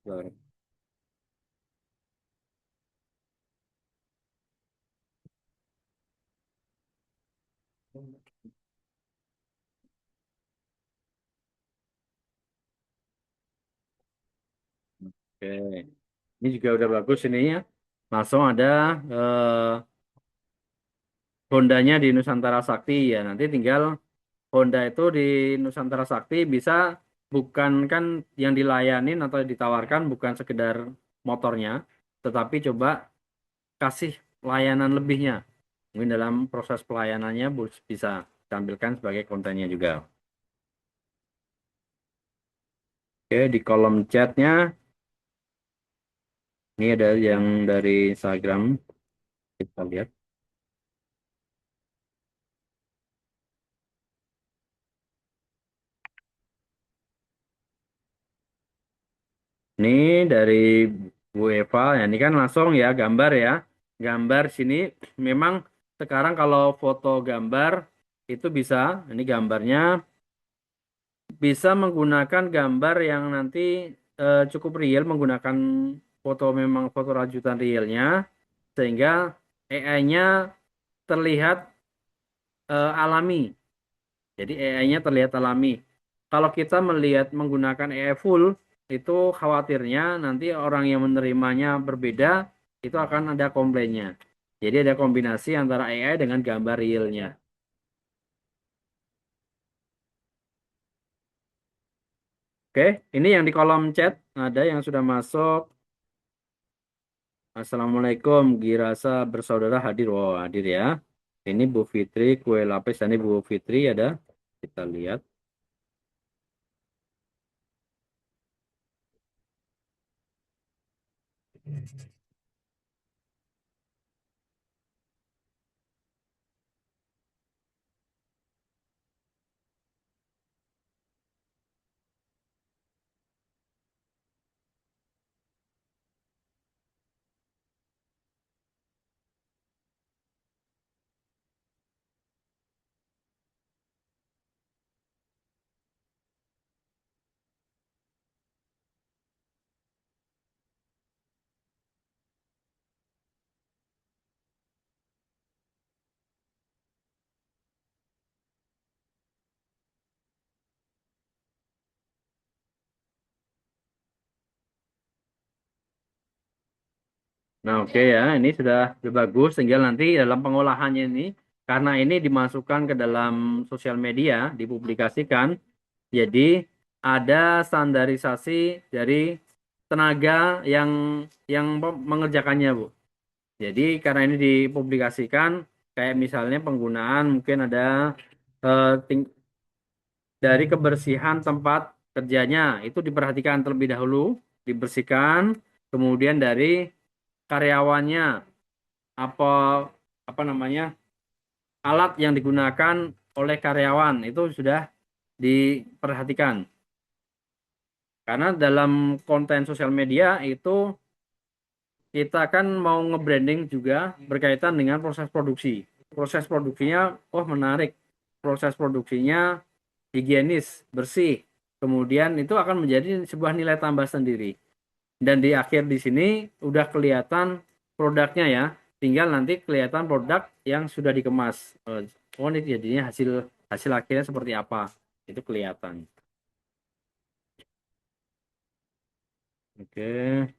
Bentar. Oke. Ini juga udah bagus ini ya. Langsung ada eh, Hondanya di Nusantara Sakti ya. Nanti tinggal Honda itu di Nusantara Sakti bisa bukan kan yang dilayanin atau ditawarkan bukan sekedar motornya, tetapi coba kasih layanan lebihnya. Mungkin dalam proses pelayanannya bisa tampilkan sebagai kontennya juga. Oke, di kolom chatnya ini ada yang dari Instagram. Kita lihat. Ini dari Bu Eva, ya ini kan langsung ya gambar ya. Gambar sini memang sekarang kalau foto gambar itu bisa, ini gambarnya bisa menggunakan gambar yang nanti cukup real menggunakan foto memang foto rajutan realnya sehingga AI-nya terlihat alami. Jadi AI-nya terlihat alami. Kalau kita melihat menggunakan AI full, itu khawatirnya nanti orang yang menerimanya berbeda, itu akan ada komplainnya. Jadi ada kombinasi antara AI dengan gambar realnya. Oke, ini yang di kolom chat ada yang sudah masuk. Assalamualaikum, Girasa bersaudara hadir. Wow, hadir ya. Ini Bu Fitri, kue lapis. Ini Bu Fitri ada. Kita lihat. Nah, oke ya, ini sudah bagus. Tinggal nanti dalam pengolahannya ini, karena ini dimasukkan ke dalam sosial media, dipublikasikan, jadi ada standarisasi dari tenaga yang mengerjakannya, Bu. Jadi karena ini dipublikasikan, kayak misalnya penggunaan mungkin ada dari kebersihan tempat kerjanya itu diperhatikan terlebih dahulu, dibersihkan, kemudian dari karyawannya apa apa namanya alat yang digunakan oleh karyawan itu sudah diperhatikan karena dalam konten sosial media itu kita kan mau nge-branding juga berkaitan dengan proses produksinya oh menarik, proses produksinya higienis bersih, kemudian itu akan menjadi sebuah nilai tambah sendiri. Dan di akhir di sini udah kelihatan produknya ya. Tinggal nanti kelihatan produk yang sudah dikemas. Oh, ini jadinya hasil hasil akhirnya seperti apa. Itu kelihatan. Oke.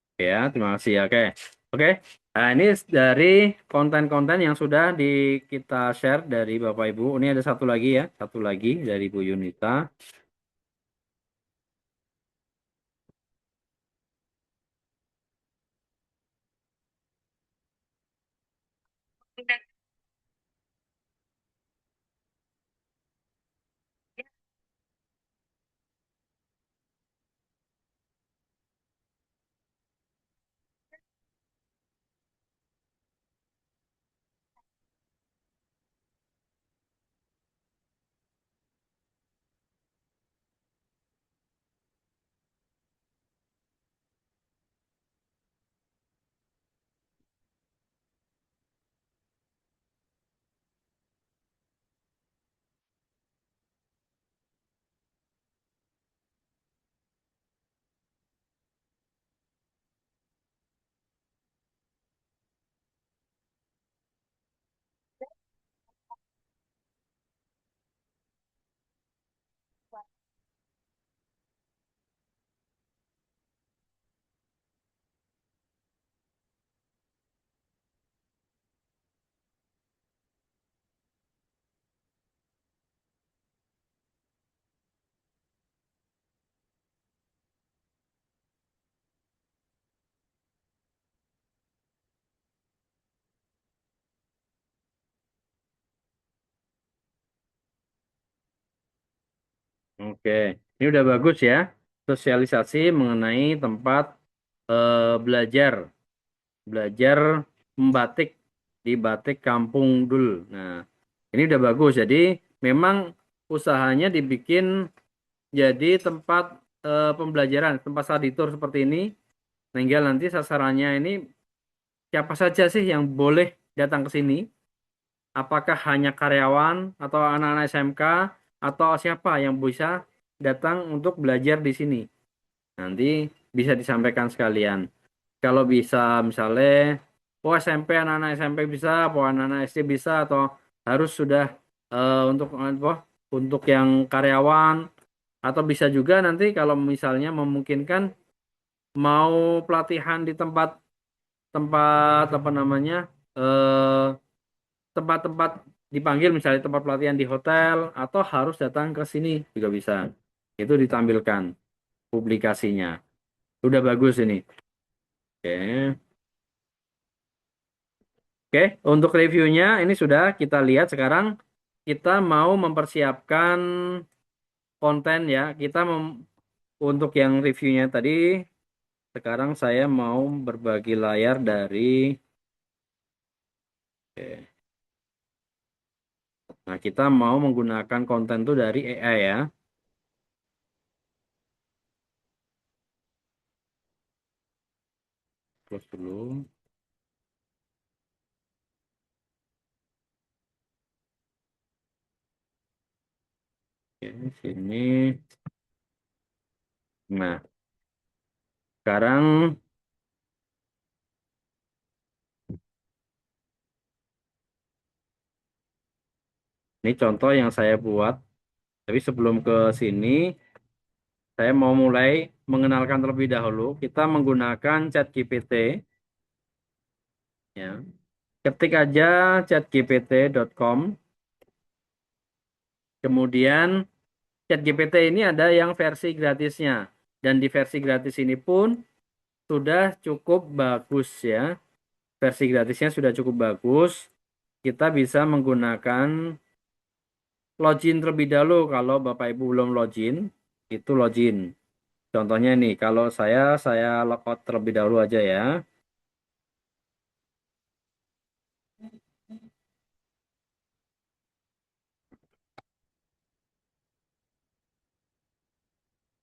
Oke ya, terima kasih ya. Oke. Oke. Nah, ini dari konten-konten yang sudah kita share dari Bapak Ibu. Ini ada satu lagi ya, satu lagi dari Bu Yunita. Oke, ini udah bagus ya. Sosialisasi mengenai tempat belajar, belajar membatik di Batik Kampung Dul. Nah, ini udah bagus. Jadi memang usahanya dibikin jadi tempat pembelajaran, tempat study tour seperti ini. Sehingga nanti sasarannya ini siapa saja sih yang boleh datang ke sini? Apakah hanya karyawan atau anak-anak SMK atau siapa yang bisa datang untuk belajar di sini? Nanti bisa disampaikan sekalian. Kalau bisa misalnya oh SMP, anak-anak SMP bisa, oh anak-anak SD bisa, atau harus sudah untuk apa? Untuk yang karyawan, atau bisa juga nanti kalau misalnya memungkinkan mau pelatihan di tempat tempat apa namanya eh, tempat-tempat dipanggil misalnya tempat pelatihan di hotel atau harus datang ke sini juga bisa. Itu ditampilkan publikasinya. Udah bagus ini. Oke. Oke, untuk reviewnya ini sudah kita lihat sekarang kita mau mempersiapkan konten ya. Untuk yang reviewnya tadi sekarang saya mau berbagi layar dari oke. Nah, kita mau menggunakan konten itu dari AI ya. Close dulu. Oke, sini. Nah, sekarang ini contoh yang saya buat. Tapi sebelum ke sini, saya mau mulai mengenalkan terlebih dahulu. Kita menggunakan ChatGPT. Ya. Ketik aja chatgpt.com. Kemudian ChatGPT ini ada yang versi gratisnya. Dan di versi gratis ini pun sudah cukup bagus ya. Versi gratisnya sudah cukup bagus. Kita bisa menggunakan login terlebih dahulu. Kalau Bapak Ibu belum login, itu login. Contohnya nih, kalau saya logout terlebih dahulu aja ya.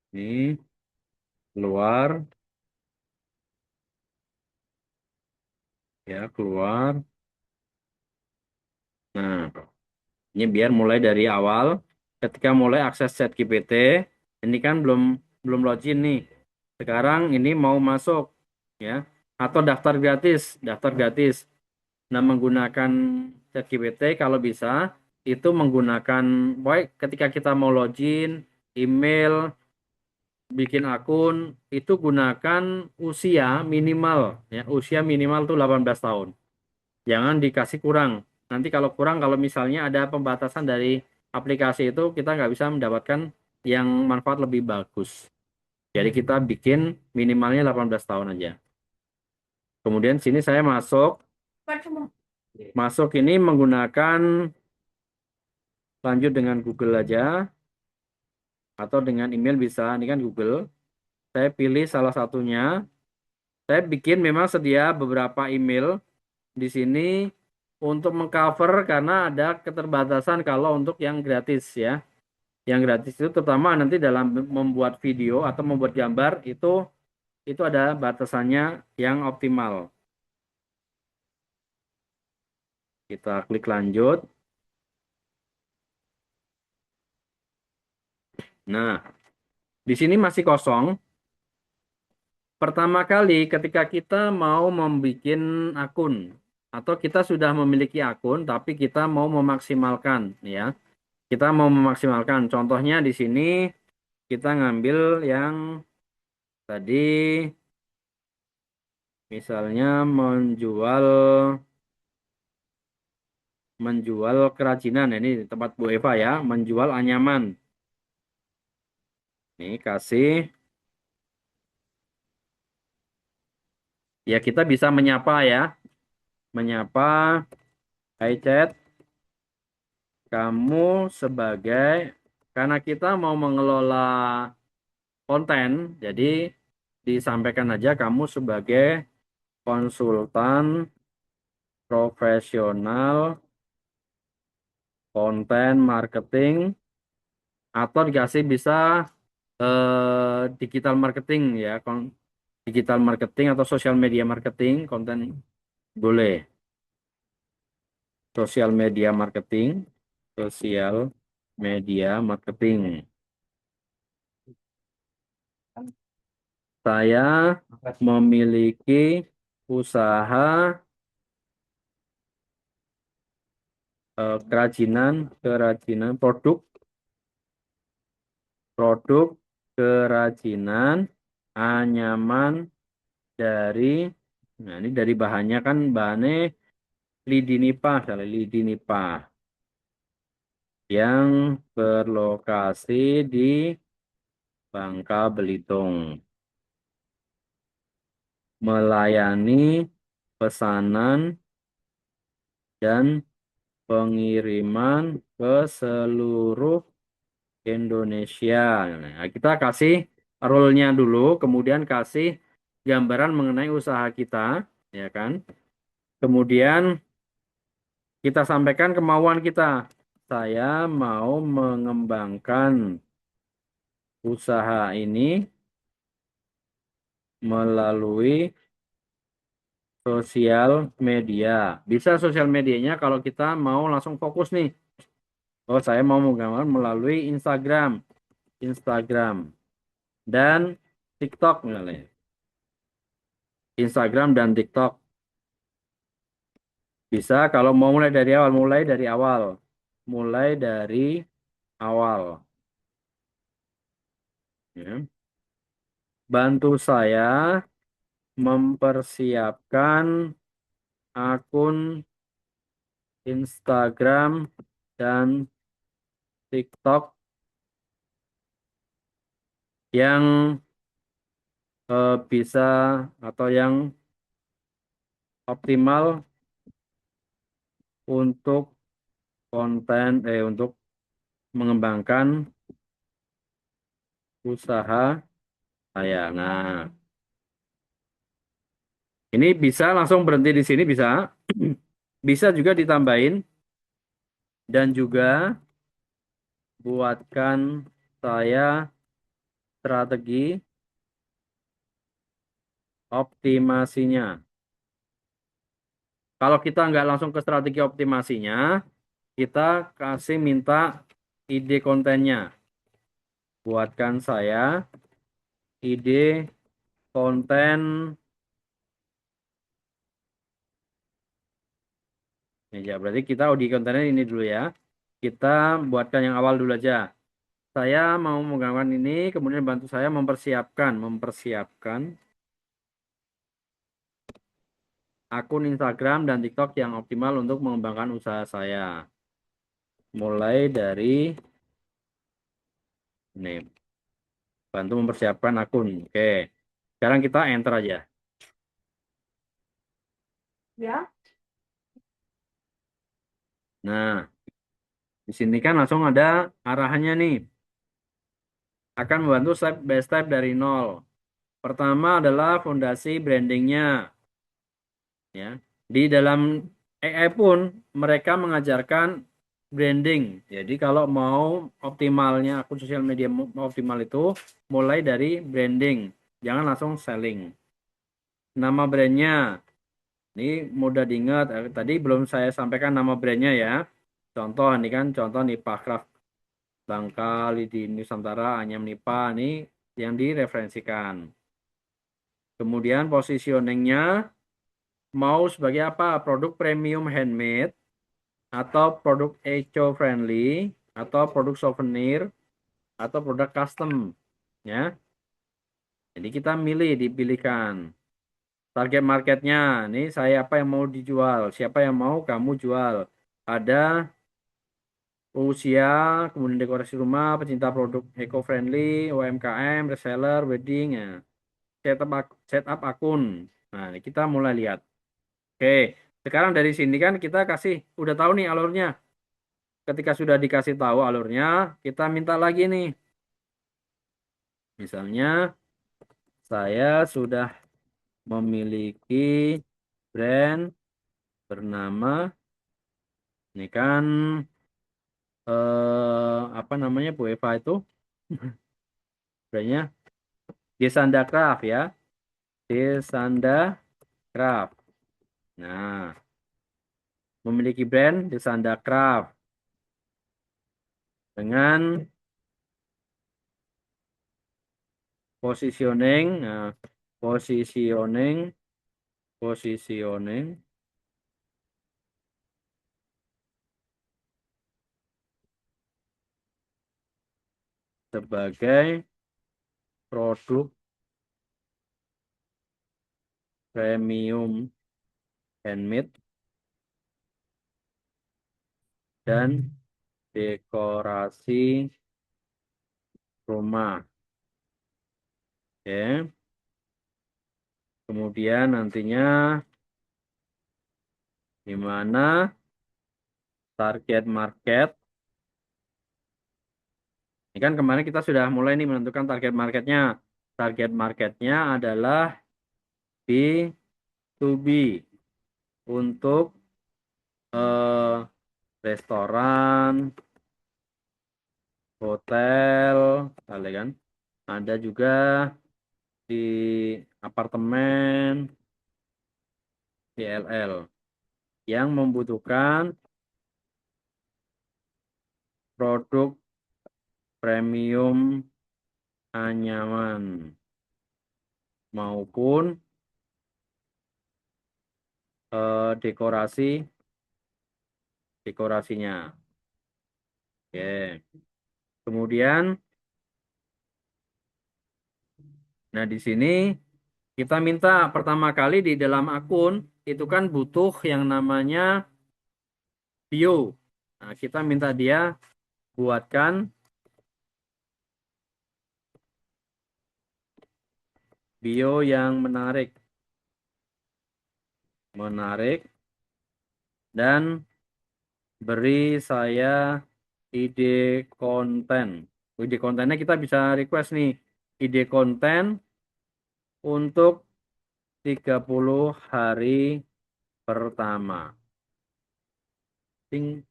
Ini keluar, ya keluar. Nah, ini biar mulai dari awal. Ketika mulai akses ChatGPT, ini kan belum belum login nih. Sekarang ini mau masuk, ya, atau daftar gratis. Nah, menggunakan ChatGPT kalau bisa itu menggunakan, baik ketika kita mau login, email, bikin akun itu gunakan usia minimal ya usia minimal tuh 18 tahun. Jangan dikasih kurang. Nanti kalau kurang kalau misalnya ada pembatasan dari aplikasi itu kita nggak bisa mendapatkan yang manfaat lebih bagus. Jadi kita bikin minimalnya 18 tahun aja. Kemudian sini saya masuk masuk ini menggunakan lanjut dengan Google aja atau dengan email bisa. Ini kan Google. Saya pilih salah satunya. Saya bikin memang sedia beberapa email di sini untuk mengcover karena ada keterbatasan kalau untuk yang gratis ya. Yang gratis itu terutama nanti dalam membuat video atau membuat gambar itu ada batasannya yang optimal. Kita klik lanjut. Nah, di sini masih kosong. Pertama kali ketika kita mau membuat akun atau kita sudah memiliki akun tapi kita mau memaksimalkan ya. Kita mau memaksimalkan. Contohnya di sini kita ngambil yang tadi misalnya menjual kerajinan. Ini tempat Bu Eva ya, menjual anyaman. Nih kasih ya kita bisa menyapa ya. Menyapa, "Hai chat, kamu sebagai karena kita mau mengelola konten, jadi disampaikan aja kamu sebagai konsultan profesional konten marketing atau dikasih bisa digital marketing ya, digital marketing atau sosial media marketing konten boleh sosial media marketing, sosial media marketing. Saya memiliki usaha kerajinan, produk kerajinan anyaman dari, nah ini dari bahannya kan bahannya lidi nipah, misalnya lidi nipah yang berlokasi di Bangka Belitung, melayani pesanan dan pengiriman ke seluruh Indonesia. Nah, kita kasih role-nya dulu, kemudian kasih gambaran mengenai usaha kita, ya kan? Kemudian kita sampaikan kemauan kita. Saya mau mengembangkan usaha ini melalui sosial media. Bisa sosial medianya kalau kita mau langsung fokus nih. Oh, saya mau menggambarkan melalui Instagram dan TikTok misalnya. Instagram dan TikTok. Bisa kalau mau mulai dari awal, mulai dari awal. Ya. Bantu saya mempersiapkan akun Instagram dan TikTok yang bisa atau yang optimal untuk untuk mengembangkan usaha saya. Nah, ini bisa langsung berhenti di sini bisa. Bisa juga ditambahin dan juga buatkan saya strategi optimasinya. Kalau kita nggak langsung ke strategi optimasinya, kita kasih minta ide kontennya. Buatkan saya ide konten. Ya, berarti kita di kontennya ini dulu ya. Kita buatkan yang awal dulu aja. Saya mau menggambarkan ini, kemudian bantu saya mempersiapkan akun Instagram dan TikTok yang optimal untuk mengembangkan usaha saya. Mulai dari ini, bantu mempersiapkan akun. Oke, sekarang kita enter aja. Ya. Nah, di sini kan langsung ada arahannya nih. Akan membantu step by step dari nol. Pertama adalah fondasi brandingnya. Ya, di dalam AI pun mereka mengajarkan branding. Jadi kalau mau optimalnya akun sosial media optimal itu mulai dari branding, jangan langsung selling. Nama brandnya, ini mudah diingat. Tadi belum saya sampaikan nama brandnya ya. Contoh ini kan contoh nih Pakraf Bangka Lidi Nusantara Anyam Nipa ini yang direferensikan. Kemudian positioningnya mau sebagai apa? Produk premium handmade atau produk eco-friendly, atau produk souvenir, atau produk custom, ya. Jadi kita dipilihkan. Target marketnya, ini saya apa yang mau dijual, siapa yang mau kamu jual. Ada usia, kemudian dekorasi rumah, pecinta produk eco-friendly, UMKM, reseller, wedding, ya. Setup akun. Nah, ini kita mulai lihat. Oke, sekarang dari sini kan kita udah tahu nih alurnya. Ketika sudah dikasih tahu alurnya, kita minta lagi nih. Misalnya, saya sudah memiliki brand bernama, ini kan, apa namanya Bu Eva itu? Brandnya Desanda Craft ya. Desanda Craft. Nah, memiliki brand Desanda Craft dengan positioning, nah, positioning, positioning sebagai produk premium handmade dan dekorasi rumah. Oke. Kemudian nantinya di mana target market. Ini kan kemarin kita sudah mulai nih menentukan target marketnya. Target marketnya adalah B2B untuk restoran, hotel, kali kan. Ada juga di apartemen, DLL yang membutuhkan produk premium anyaman maupun dekorasinya. Oke. Kemudian, nah di sini kita minta pertama kali di dalam akun itu kan butuh yang namanya bio. Nah, kita minta dia buatkan bio yang menarik. Dan beri saya ide konten. Ide kontennya kita bisa request nih. Ide konten untuk 30 hari pertama. Ting.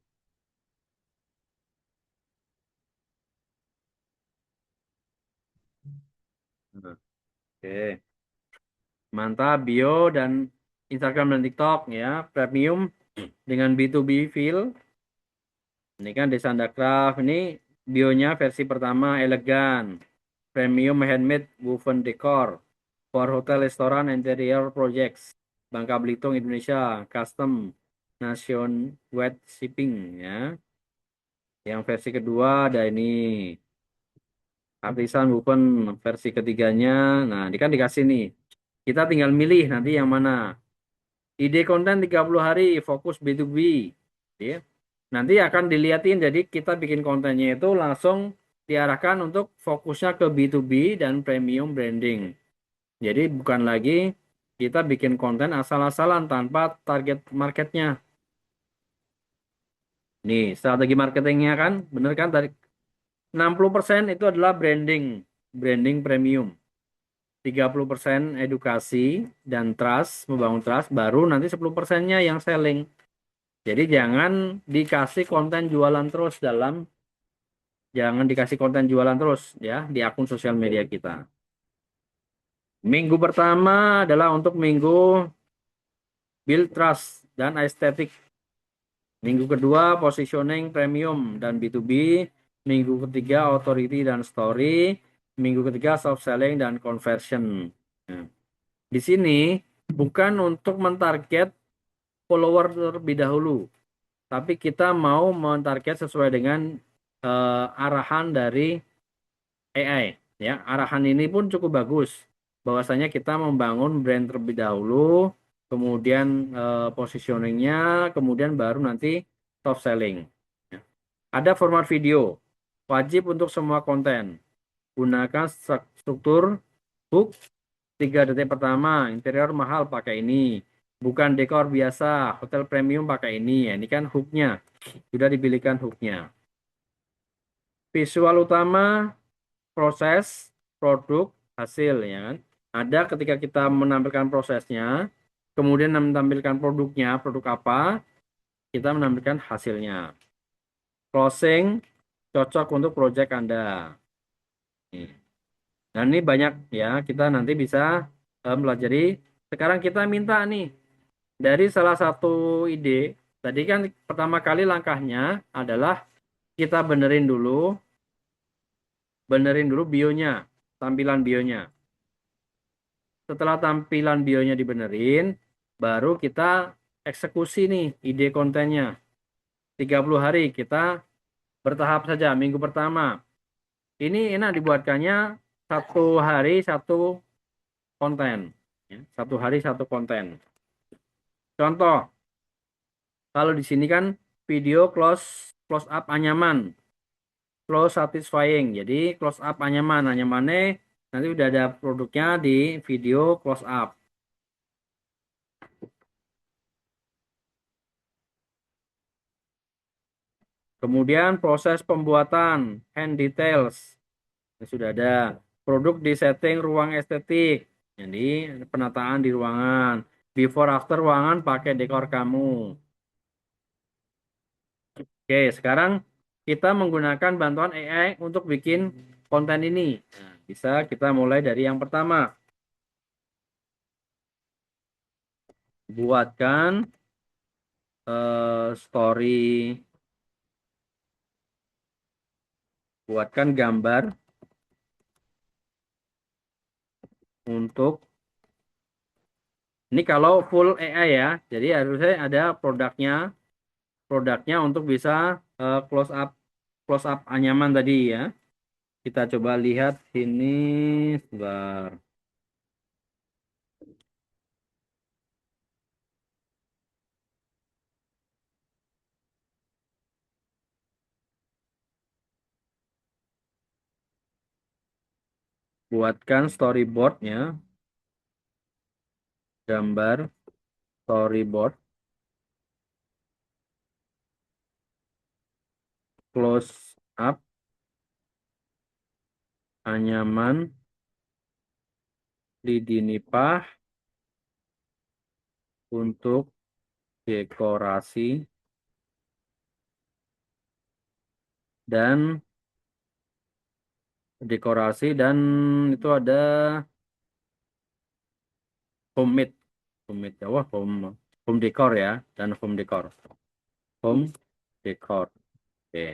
Nah, oke. Mantap, bio dan Instagram dan TikTok ya. Premium dengan B2B feel. Ini kan Desanda Craft. Ini bionya versi pertama elegan. Premium handmade woven decor. For hotel, restoran, interior projects. Bangka Belitung, Indonesia. Custom. Nation wide shipping ya. Yang versi kedua ada ini. Artisan woven versi ketiganya. Nah, ini kan dikasih nih. Kita tinggal milih nanti yang mana. Ide konten 30 hari fokus B2B. Ya. Nanti akan dilihatin jadi kita bikin kontennya itu langsung diarahkan untuk fokusnya ke B2B dan premium branding. Jadi bukan lagi kita bikin konten asal-asalan tanpa target marketnya. Nih, strategi marketingnya kan bener kan tadi 60% itu adalah branding, branding premium. 30% edukasi dan trust, membangun trust, baru nanti 10%-nya yang selling. Jadi jangan dikasih konten jualan terus ya di akun sosial media kita. Minggu pertama adalah untuk minggu build trust dan aesthetic. Minggu kedua positioning premium dan B2B. Minggu ketiga authority dan story. Minggu ketiga soft selling dan conversion. Nah, di sini bukan untuk mentarget follower terlebih dahulu, tapi kita mau mentarget sesuai dengan arahan dari AI. Ya, arahan ini pun cukup bagus. Bahwasanya kita membangun brand terlebih dahulu, kemudian positioningnya, kemudian baru nanti top selling. Ya. Ada format video, wajib untuk semua konten. Gunakan struktur hook 3 detik pertama, interior mahal pakai ini. Bukan dekor biasa, hotel premium pakai ini. Ya, ini kan hooknya. Sudah dipilihkan hooknya. Visual utama, proses, produk, hasil. Ya kan? Ada ketika kita menampilkan prosesnya, kemudian menampilkan produknya, produk apa, kita menampilkan hasilnya. Closing, cocok untuk project Anda. Nah, ini banyak ya, kita nanti bisa pelajari. Sekarang kita minta nih, dari salah satu ide, tadi kan pertama kali langkahnya adalah kita benerin dulu bionya, tampilan bionya. Setelah tampilan bionya dibenerin, baru kita eksekusi nih ide kontennya. 30 hari kita bertahap saja. Minggu pertama Ini enak dibuatkannya satu hari satu konten. Ya, satu hari satu konten. Contoh, kalau di sini kan video close up anyaman, close satisfying. Jadi close up anyaman, anyamannya nanti udah ada produknya di video close up. Kemudian proses pembuatan hand details. Ini sudah ada produk di setting ruang estetik. Jadi penataan di ruangan. Before after ruangan pakai dekor kamu. Oke, sekarang kita menggunakan bantuan AI untuk bikin konten ini. Nah, bisa kita mulai dari yang pertama. Buatkan story, buatkan gambar untuk ini kalau full AI ya. Jadi harusnya ada produknya untuk bisa close up anyaman tadi ya. Kita coba lihat sini sebentar. Buatkan storyboardnya, gambar storyboard, close up anyaman lidi nipah untuk dekorasi dan itu ada homemade homemade ya, wah home decor ya, dan home decor oke.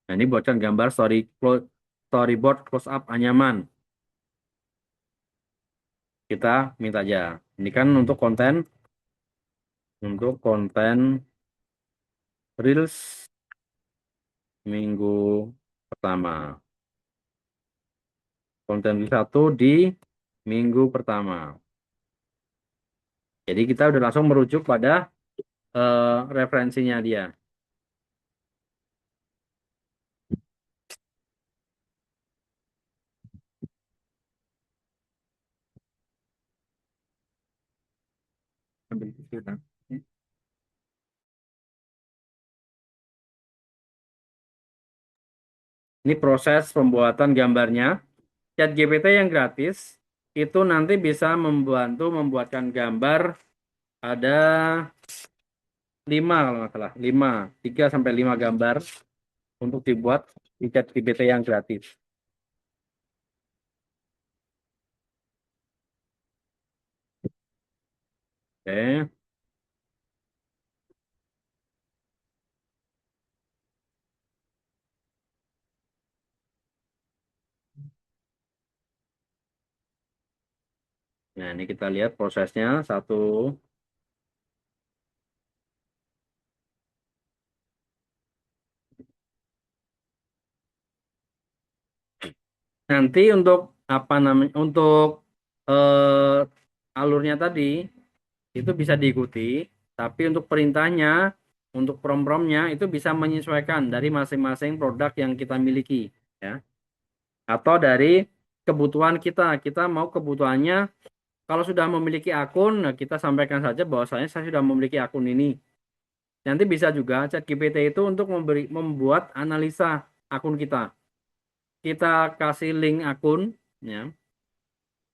Nah, ini buatkan gambar storyboard close up anyaman. Kita minta aja, ini kan untuk konten reels minggu pertama, konten satu di minggu pertama. Jadi kita udah langsung merujuk pada referensinya dia. Ambil tisu, kan? Ini proses pembuatan gambarnya. ChatGPT yang gratis itu nanti bisa membantu membuatkan gambar ada 5 kalau nggak salah, 3 sampai 5 gambar untuk dibuat di ChatGPT yang gratis. Oke. Nah, ini kita lihat prosesnya satu. Nanti untuk apa namanya? Untuk alurnya tadi itu bisa diikuti, tapi untuk perintahnya, untuk prom-promnya itu bisa menyesuaikan dari masing-masing produk yang kita miliki, ya. Atau dari kebutuhan kita. Kita mau kebutuhannya kalau sudah memiliki akun, nah kita sampaikan saja bahwasanya saya sudah memiliki akun ini. Nanti bisa juga ChatGPT itu untuk membuat analisa akun kita. Kita kasih link akun, ya.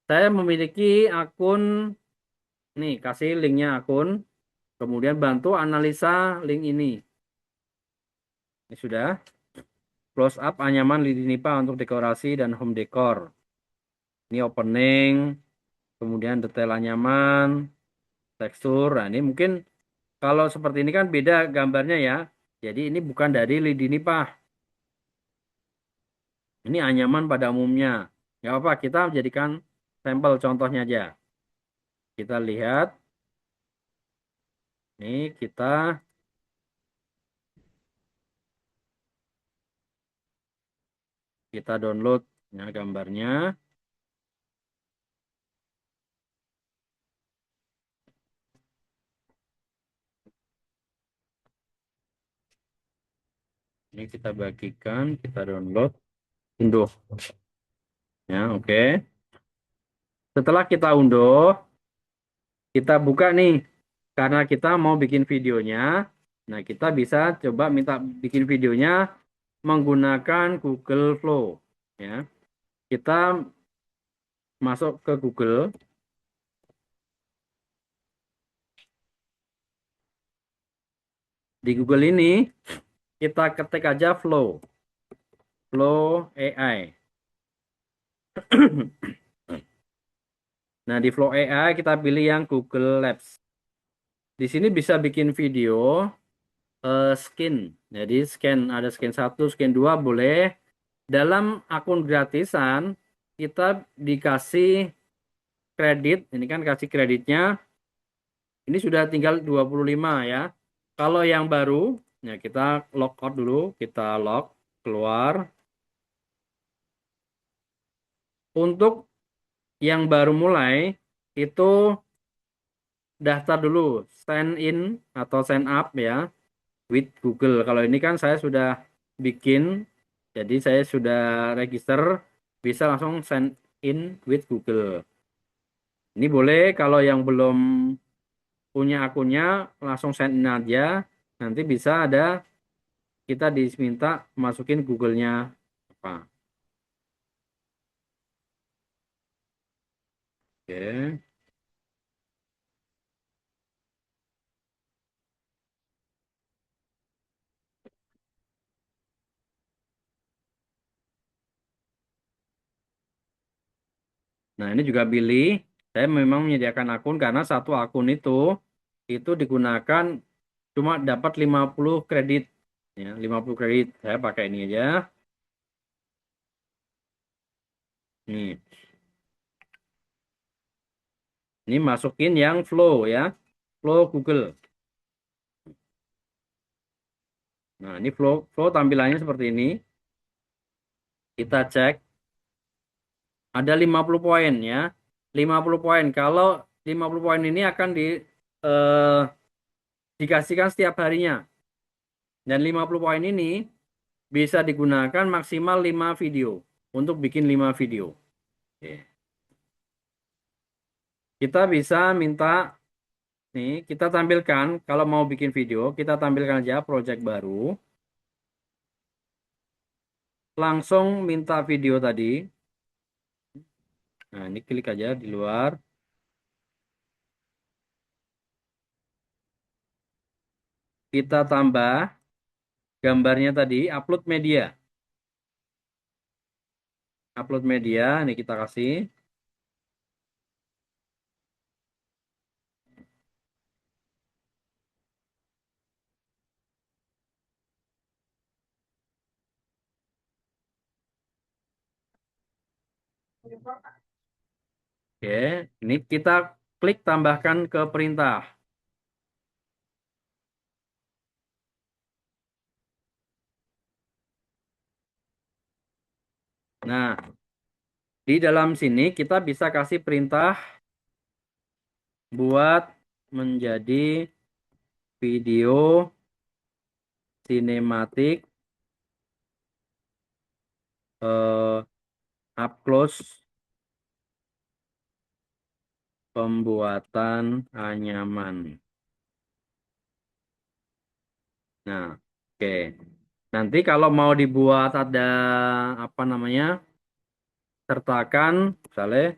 Saya memiliki akun, nih kasih linknya akun, kemudian bantu analisa link ini. Ini sudah close up anyaman lidi nipah untuk dekorasi dan home decor. Ini opening, kemudian detail anyaman, tekstur. Nah, ini mungkin kalau seperti ini kan beda gambarnya ya. Jadi ini bukan dari lidi nipah. Ini anyaman pada umumnya. Nggak apa, kita jadikan sampel contohnya aja. Kita lihat. Ini kita. Kita download ya gambarnya. Ini kita bagikan, kita download, unduh. Ya, oke. Setelah kita unduh, kita buka nih. Karena kita mau bikin videonya. Nah, kita bisa coba minta bikin videonya menggunakan Google Flow. Ya, kita masuk ke Google. Di Google ini kita ketik aja Flow, Flow AI. Nah, di Flow AI kita pilih yang Google Labs. Di sini bisa bikin video skin. Jadi ada skin 1, skin 2 boleh. Dalam akun gratisan kita dikasih kredit. Ini kan kasih kreditnya. Ini sudah tinggal 25 ya. Kalau yang baru, ya kita log out dulu, kita log keluar. Untuk yang baru mulai itu daftar dulu, sign in atau sign up ya with Google. Kalau ini kan saya sudah bikin, jadi saya sudah register, bisa langsung sign in with Google. Ini boleh kalau yang belum punya akunnya langsung sign in aja. Nanti bisa ada kita diminta masukin Google-nya apa. Oke. Nah, ini juga pilih. Saya memang menyediakan akun karena satu akun itu digunakan cuma dapat 50 kredit. Ya, 50 kredit. Saya pakai ini aja. Nih. Ini masukin yang Flow ya. Flow Google. Nah, ini Flow tampilannya seperti ini. Kita cek. Ada 50 poin ya. 50 poin. Kalau 50 poin ini akan eh, dikasihkan setiap harinya. Dan 50 poin ini bisa digunakan maksimal 5 video. Untuk bikin 5 video. Oke. Kita bisa minta, nih kita tampilkan, kalau mau bikin video, kita tampilkan aja project baru. Langsung minta video tadi. Nah, ini klik aja di luar. Kita tambah gambarnya tadi, upload media. Upload media, ini kita kasih. Oke, ini kita klik tambahkan ke perintah. Nah, di dalam sini kita bisa kasih perintah buat menjadi video sinematik up close pembuatan anyaman. Nah, oke. Nanti kalau mau dibuat ada apa namanya? Sertakan, misalnya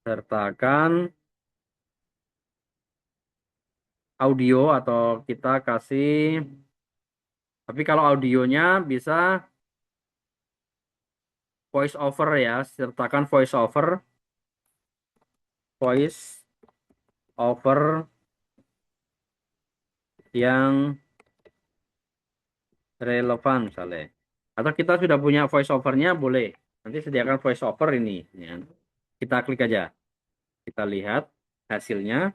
sertakan audio atau kita kasih, tapi kalau audionya bisa voice over ya, sertakan voice over yang relevan misalnya. Atau kita sudah punya voice overnya boleh. Nanti sediakan voice over ini. Ya. Kita klik aja. Kita lihat hasilnya.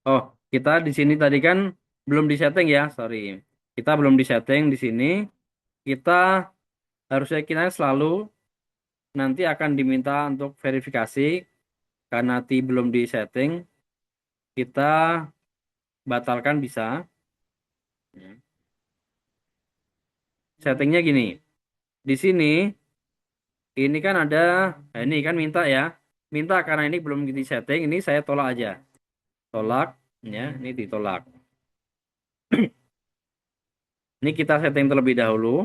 Oh, kita di sini tadi kan belum disetting ya, sorry. Kita belum di setting di sini. Kita harusnya kita selalu nanti akan diminta untuk verifikasi karena belum di setting. Kita batalkan bisa. Settingnya gini. Di sini ini kan ada, ini kan minta ya. Minta karena ini belum di setting, ini saya tolak aja. Tolak, ya, ini ditolak. Ini kita setting terlebih dahulu.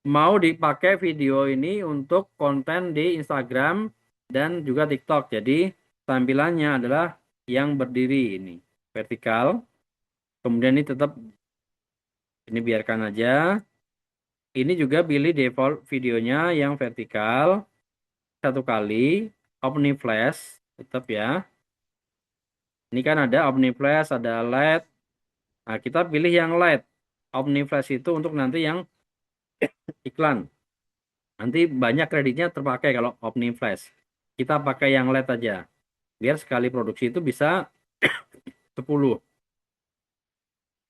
Mau dipakai video ini untuk konten di Instagram dan juga TikTok. Jadi tampilannya adalah yang berdiri ini, vertikal. Kemudian ini tetap, ini biarkan aja. Ini juga pilih default videonya yang vertikal. Satu kali, OmniFlash, tetap ya. Ini kan ada OmniFlash, ada LED. Nah, kita pilih yang LED. OmniFlash itu untuk nanti yang iklan. Nanti banyak kreditnya terpakai kalau OmniFlash. Kita pakai yang LED aja. Biar sekali produksi itu bisa 10.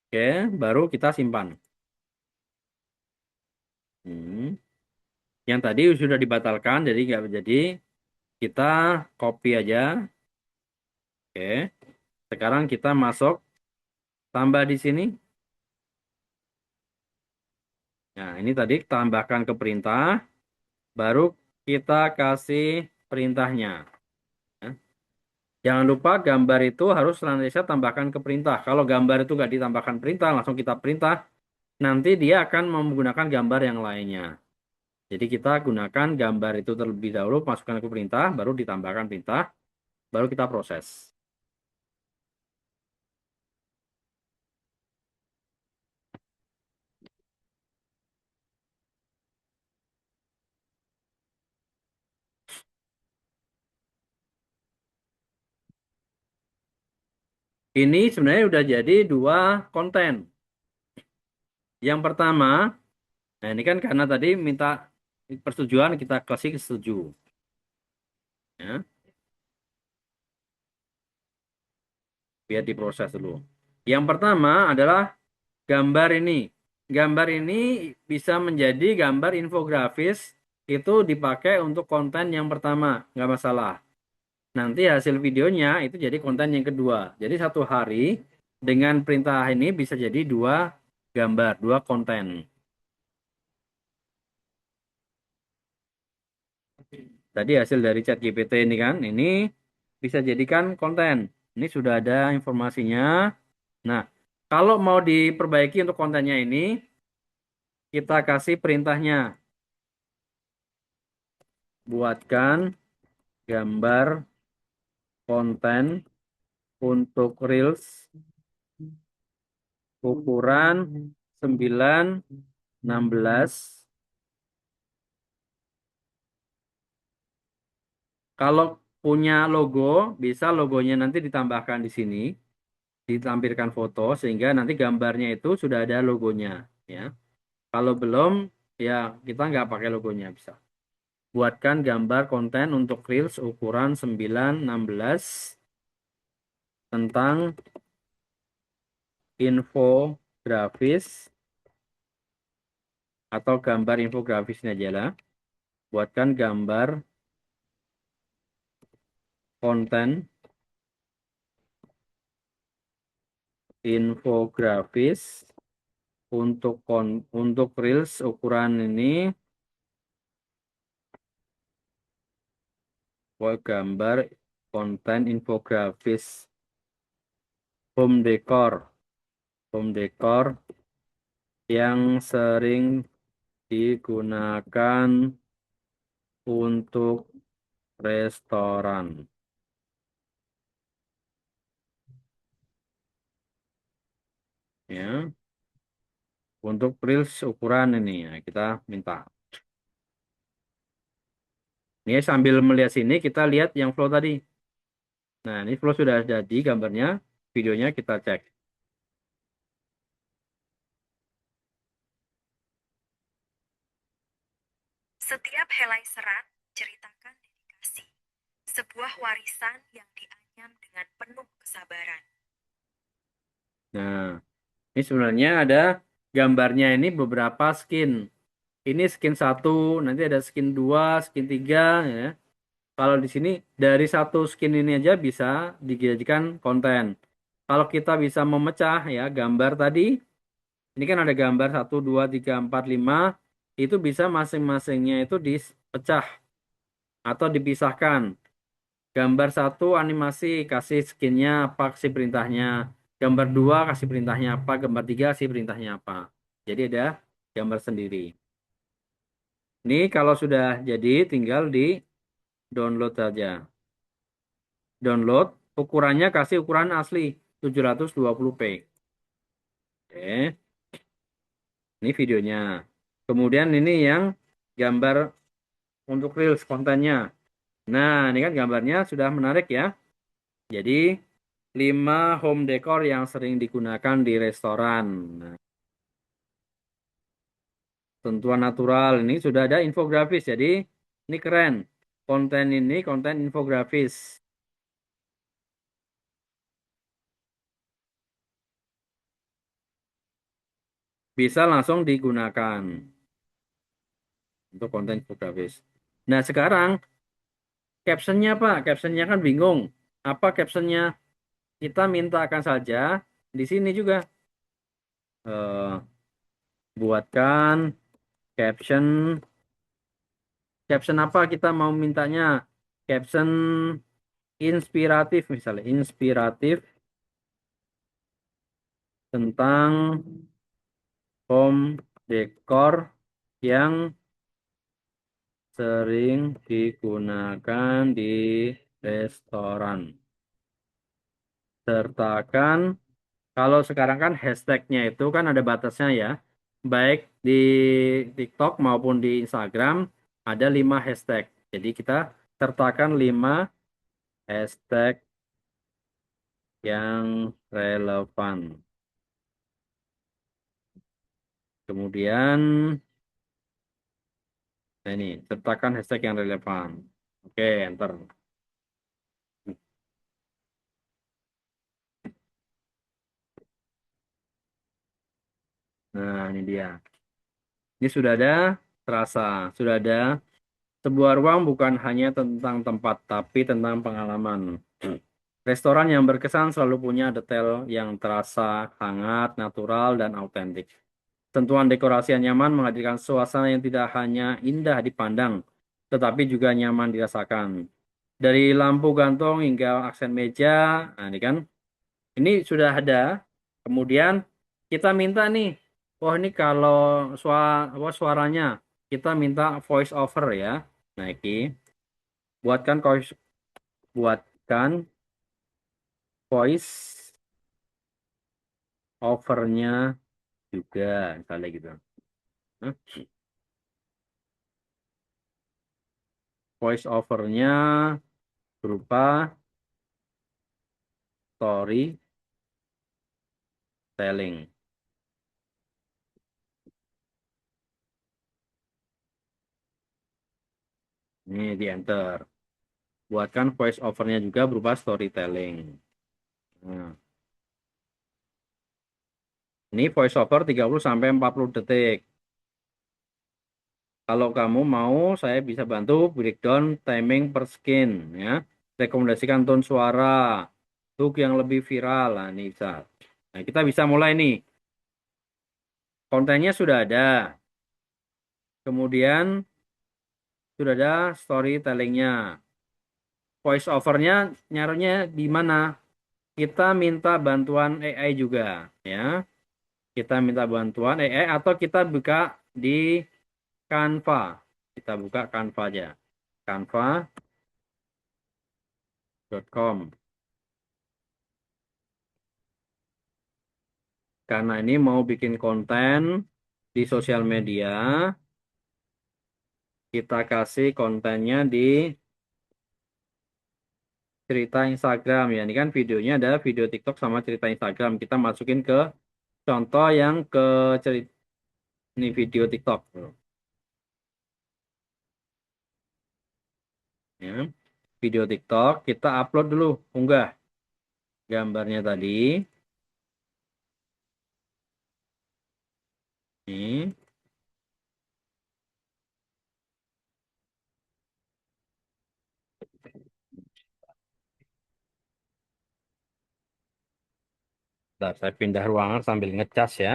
Oke, baru kita simpan. Yang tadi sudah dibatalkan, jadi nggak jadi. Kita copy aja. Oke, sekarang kita masuk, tambah di sini. Nah, ini tadi tambahkan ke perintah. Baru kita kasih perintahnya. Ya. Jangan lupa gambar itu harus senantiasa tambahkan ke perintah. Kalau gambar itu nggak ditambahkan perintah, langsung kita perintah, nanti dia akan menggunakan gambar yang lainnya. Jadi kita gunakan gambar itu terlebih dahulu, masukkan ke perintah, baru ditambahkan perintah, baru kita proses. Ini sebenarnya udah jadi 2 konten. Yang pertama, nah ini kan karena tadi minta persetujuan, kita kasih setuju. Ya, biar diproses dulu. Yang pertama adalah gambar ini. Gambar ini bisa menjadi gambar infografis, itu dipakai untuk konten yang pertama, nggak masalah. Nanti hasil videonya itu jadi konten yang kedua. Jadi satu hari dengan perintah ini bisa jadi 2 gambar, 2 konten. Tadi hasil dari chat GPT ini kan, ini bisa jadikan konten. Ini sudah ada informasinya. Nah, kalau mau diperbaiki untuk kontennya ini, kita kasih perintahnya. Buatkan gambar konten untuk Reels ukuran 9:16. Kalau punya logo, bisa logonya nanti ditambahkan di sini, ditampilkan foto sehingga nanti gambarnya itu sudah ada logonya, ya. Kalau belum, ya kita nggak pakai logonya bisa. Buatkan gambar konten untuk Reels ukuran 9:16 tentang infografis atau gambar infografisnya aja lah. Buatkan gambar konten infografis untuk Reels ukuran ini. Buat gambar konten infografis home decor yang sering digunakan untuk restoran. Ya, untuk reels ukuran ini ya, kita minta. Ini sambil melihat sini kita lihat yang flow tadi. Nah, ini flow sudah jadi gambarnya, videonya kita cek. Setiap helai serat ceritakan dedikasi, sebuah warisan yang dianyam dengan penuh kesabaran. Nah, Ini sebenarnya ada gambarnya ini beberapa skin. Ini skin 1, nanti ada skin 2, skin 3 ya. Kalau di sini dari satu skin ini aja bisa dijadikan konten. Kalau kita bisa memecah ya gambar tadi, ini kan ada gambar 1, 2, 3, 4, 5, itu bisa masing-masingnya itu dipecah atau dipisahkan. Gambar 1 animasi kasih skinnya apa, kasih perintahnya. Gambar 2 kasih perintahnya apa, gambar 3 kasih perintahnya apa. Jadi ada gambar sendiri. Ini kalau sudah jadi tinggal di download saja. Download, ukurannya kasih ukuran asli 720p. Oke, ini videonya. Kemudian ini yang gambar untuk Reels kontennya. Nah, ini kan gambarnya sudah menarik ya. Jadi 5 home decor yang sering digunakan di restoran. Nah, tentuan natural ini sudah ada infografis. Jadi ini keren. Konten ini konten infografis. Bisa langsung digunakan untuk konten infografis. Nah, sekarang captionnya Pak, captionnya kan bingung. Apa captionnya? Kita mintakan saja di sini juga eh, buatkan caption. Caption apa kita mau mintanya? Caption inspiratif misalnya, inspiratif tentang home decor yang sering digunakan di restoran. Sertakan, kalau sekarang kan hashtagnya itu kan ada batasnya ya. Baik di TikTok maupun di Instagram ada 5 hashtag. Jadi kita sertakan 5 hashtag yang relevan. Kemudian, nah ini, sertakan hashtag yang relevan. Oke, enter. Nah, ini dia. Ini sudah ada terasa, sudah ada sebuah ruang bukan hanya tentang tempat, tapi tentang pengalaman. Restoran yang berkesan selalu punya detail yang terasa hangat, natural, dan autentik. Sentuhan dekorasi yang nyaman menghadirkan suasana yang tidak hanya indah dipandang, tetapi juga nyaman dirasakan. Dari lampu gantung hingga aksen meja, nah ini kan, ini sudah ada. Kemudian kita minta nih, oh ini kalau suaranya, kita minta voice over ya. Nah ini, buatkan voice overnya juga, misalnya gitu. Hah? Voice overnya berupa storytelling. Ini di enter. Buatkan voice overnya juga berupa storytelling. Nah, ini voice over 30 sampai 40 detik. Kalau kamu mau, saya bisa bantu breakdown timing per skin ya. Rekomendasikan tone suara, hook yang lebih viral. Nah, ini bisa. Nah, kita bisa mulai nih. Kontennya sudah ada. Kemudian sudah ada storytellingnya. Voice overnya nyaruhnya di mana? Kita minta bantuan AI juga ya. Kita minta bantuan AI atau kita buka di Canva. Kita buka Canva aja. Canva.com. Karena ini mau bikin konten di sosial media, kita kasih kontennya di cerita Instagram ya. Ini kan videonya adalah video TikTok sama cerita Instagram. Kita masukin ke contoh yang ke cerita ini video TikTok ya. Video TikTok kita upload dulu, unggah gambarnya tadi. Ini. Bentar, saya pindah ruangan sambil ngecas ya.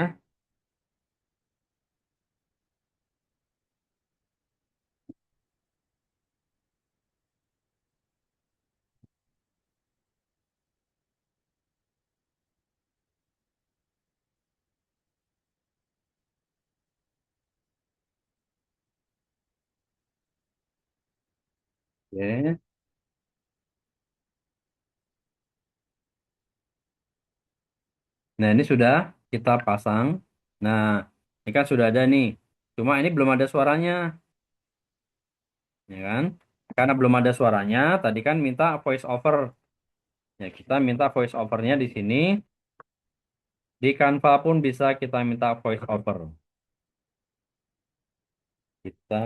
Oke. Nah, ini sudah kita pasang. Nah, ini kan sudah ada nih. Cuma ini belum ada suaranya, ya kan? Karena belum ada suaranya, tadi kan minta voice over. Ya, kita minta voice overnya di sini. Di Canva pun bisa kita minta voice over. Kita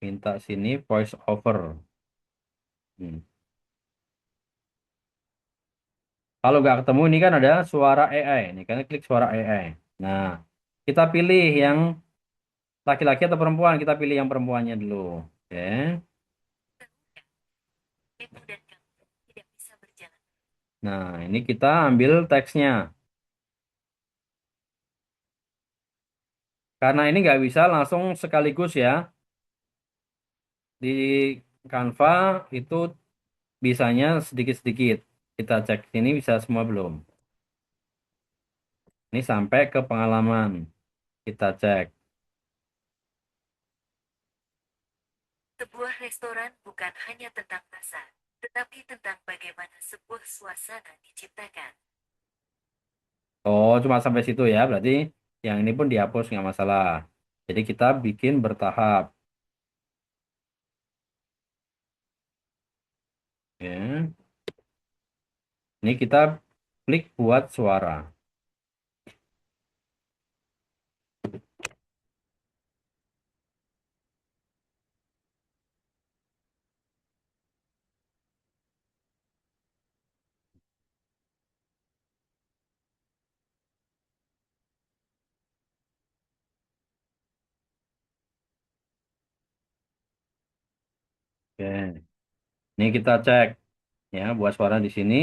minta sini voice over. Hmm. Kalau nggak ketemu ini kan ada suara AI. Ini kan klik suara AI. Nah, kita pilih yang laki-laki atau perempuan. Kita pilih yang perempuannya dulu. Oke. Ibu dan kamu tidak bisa berjalan. Nah, ini kita ambil teksnya. Karena ini nggak bisa langsung sekaligus ya. Di Canva itu bisanya sedikit-sedikit. Kita cek sini bisa semua belum. Ini sampai ke pengalaman. Kita cek. Sebuah restoran bukan hanya tentang rasa, tetapi tentang bagaimana sebuah suasana diciptakan. Oh, cuma sampai situ ya. Berarti yang ini pun dihapus nggak masalah. Jadi kita bikin bertahap. Ya. Ini kita klik buat suara. Oke. Ini kita cek ya buat suara di sini.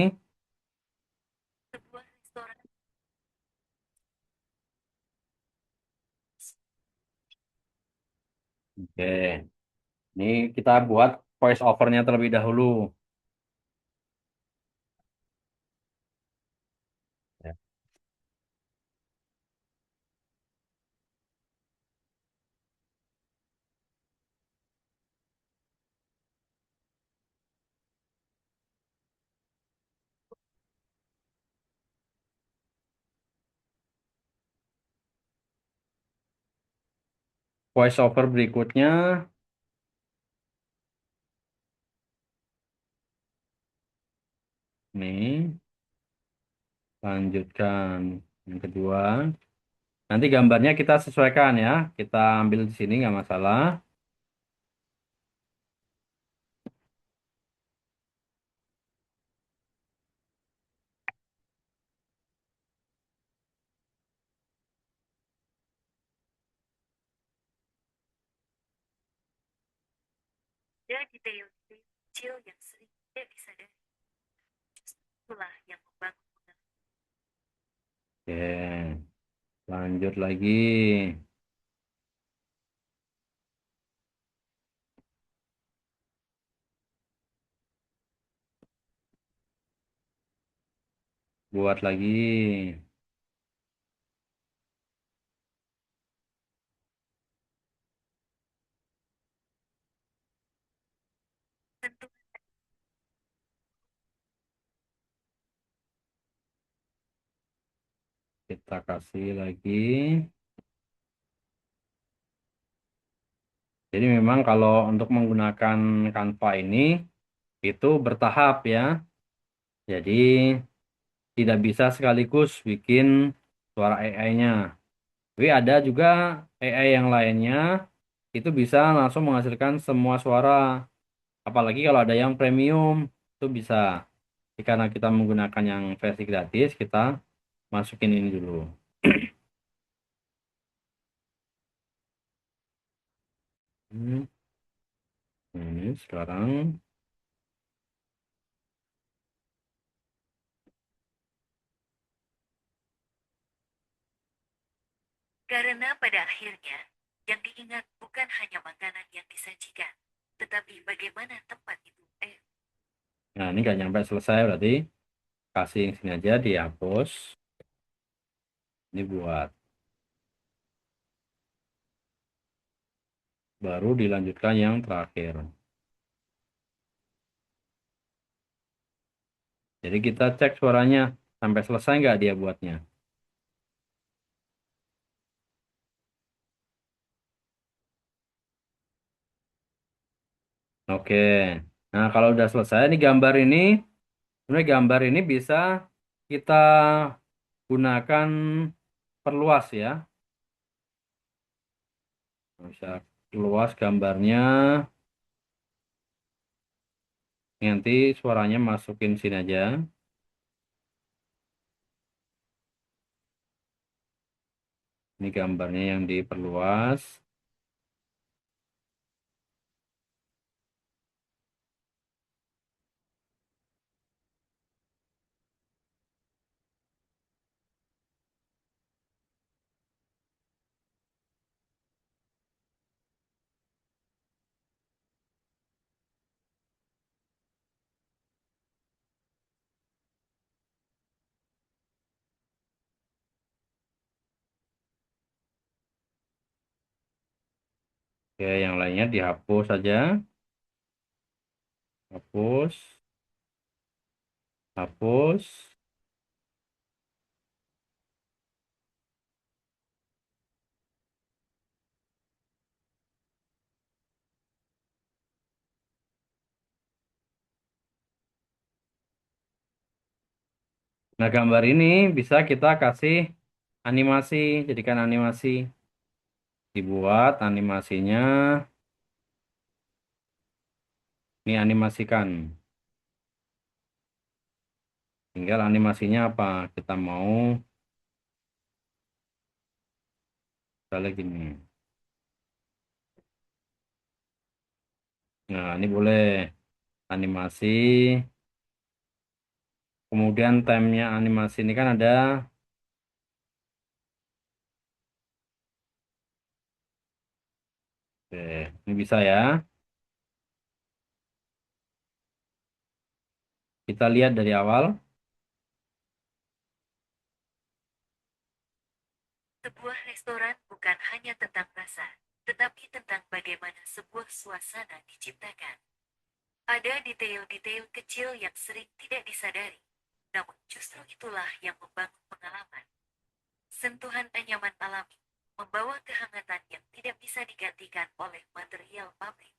Sebuah restoran Oke. Ini kita buat voice overnya terlebih dahulu. Ya. Voice over berikutnya. Nih, lanjutkan yang kedua. Nanti gambarnya kita sesuaikan ya. Kita ambil di sini nggak masalah. dan detail-detail kecil yang sering tidak disadari. Justru itulah yang membangun pengalaman. Oke, lanjut lagi. Buat lagi. Tentu Kita kasih lagi. Jadi memang kalau untuk menggunakan Canva ini itu bertahap ya. Jadi tidak bisa sekaligus bikin suara AI-nya. Tapi ada juga AI yang lainnya itu bisa langsung menghasilkan semua suara. Apalagi kalau ada yang premium itu bisa. Jadi karena kita menggunakan yang versi gratis, kita masukin ini dulu. Hmm, ini sekarang Karena pada akhirnya, yang diingat bukan hanya makanan yang disajikan, tetapi bagaimana tempat itu. nah ini nggak nyampe selesai berarti kasih yang sini aja dihapus. Ini buat baru dilanjutkan yang terakhir. Jadi kita cek suaranya sampai selesai nggak dia buatnya. Oke. Nah, kalau udah selesai ini gambar ini, sebenarnya gambar ini bisa kita gunakan perluas ya. Bisa luas gambarnya. Nanti suaranya masukin sini aja. Ini gambarnya yang diperluas. Oke, yang lainnya dihapus saja. Hapus, hapus. Nah, gambar ini bisa kita kasih animasi, jadikan animasi. Dibuat animasinya, ini animasikan. Tinggal animasinya apa? Kita mau, misalnya gini. Nah, ini boleh animasi. Kemudian timenya animasi ini kan ada. Oke, ini bisa ya. Kita lihat dari awal. Sebuah restoran bukan hanya tentang rasa, tetapi tentang bagaimana sebuah suasana diciptakan. Ada detail-detail kecil yang sering tidak disadari, namun justru itulah yang membangun pengalaman. Sentuhan anyaman alami membawa kehangatan yang tidak bisa digantikan oleh material pabrik.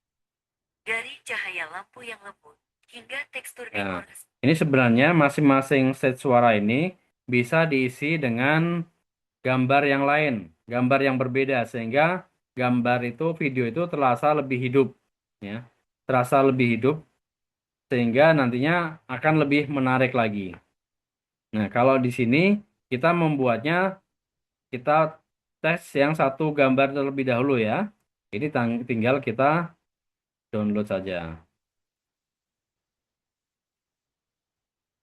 Dari cahaya lampu yang lembut hingga tekstur Ya, dekor. ini sebenarnya masing-masing set suara ini bisa diisi dengan gambar yang lain, gambar yang berbeda sehingga gambar itu, video itu terasa lebih hidup, ya, terasa lebih hidup sehingga nantinya akan lebih menarik lagi. Nah, kalau di sini kita membuatnya, kita tes yang satu gambar terlebih dahulu ya. Ini tinggal kita download saja.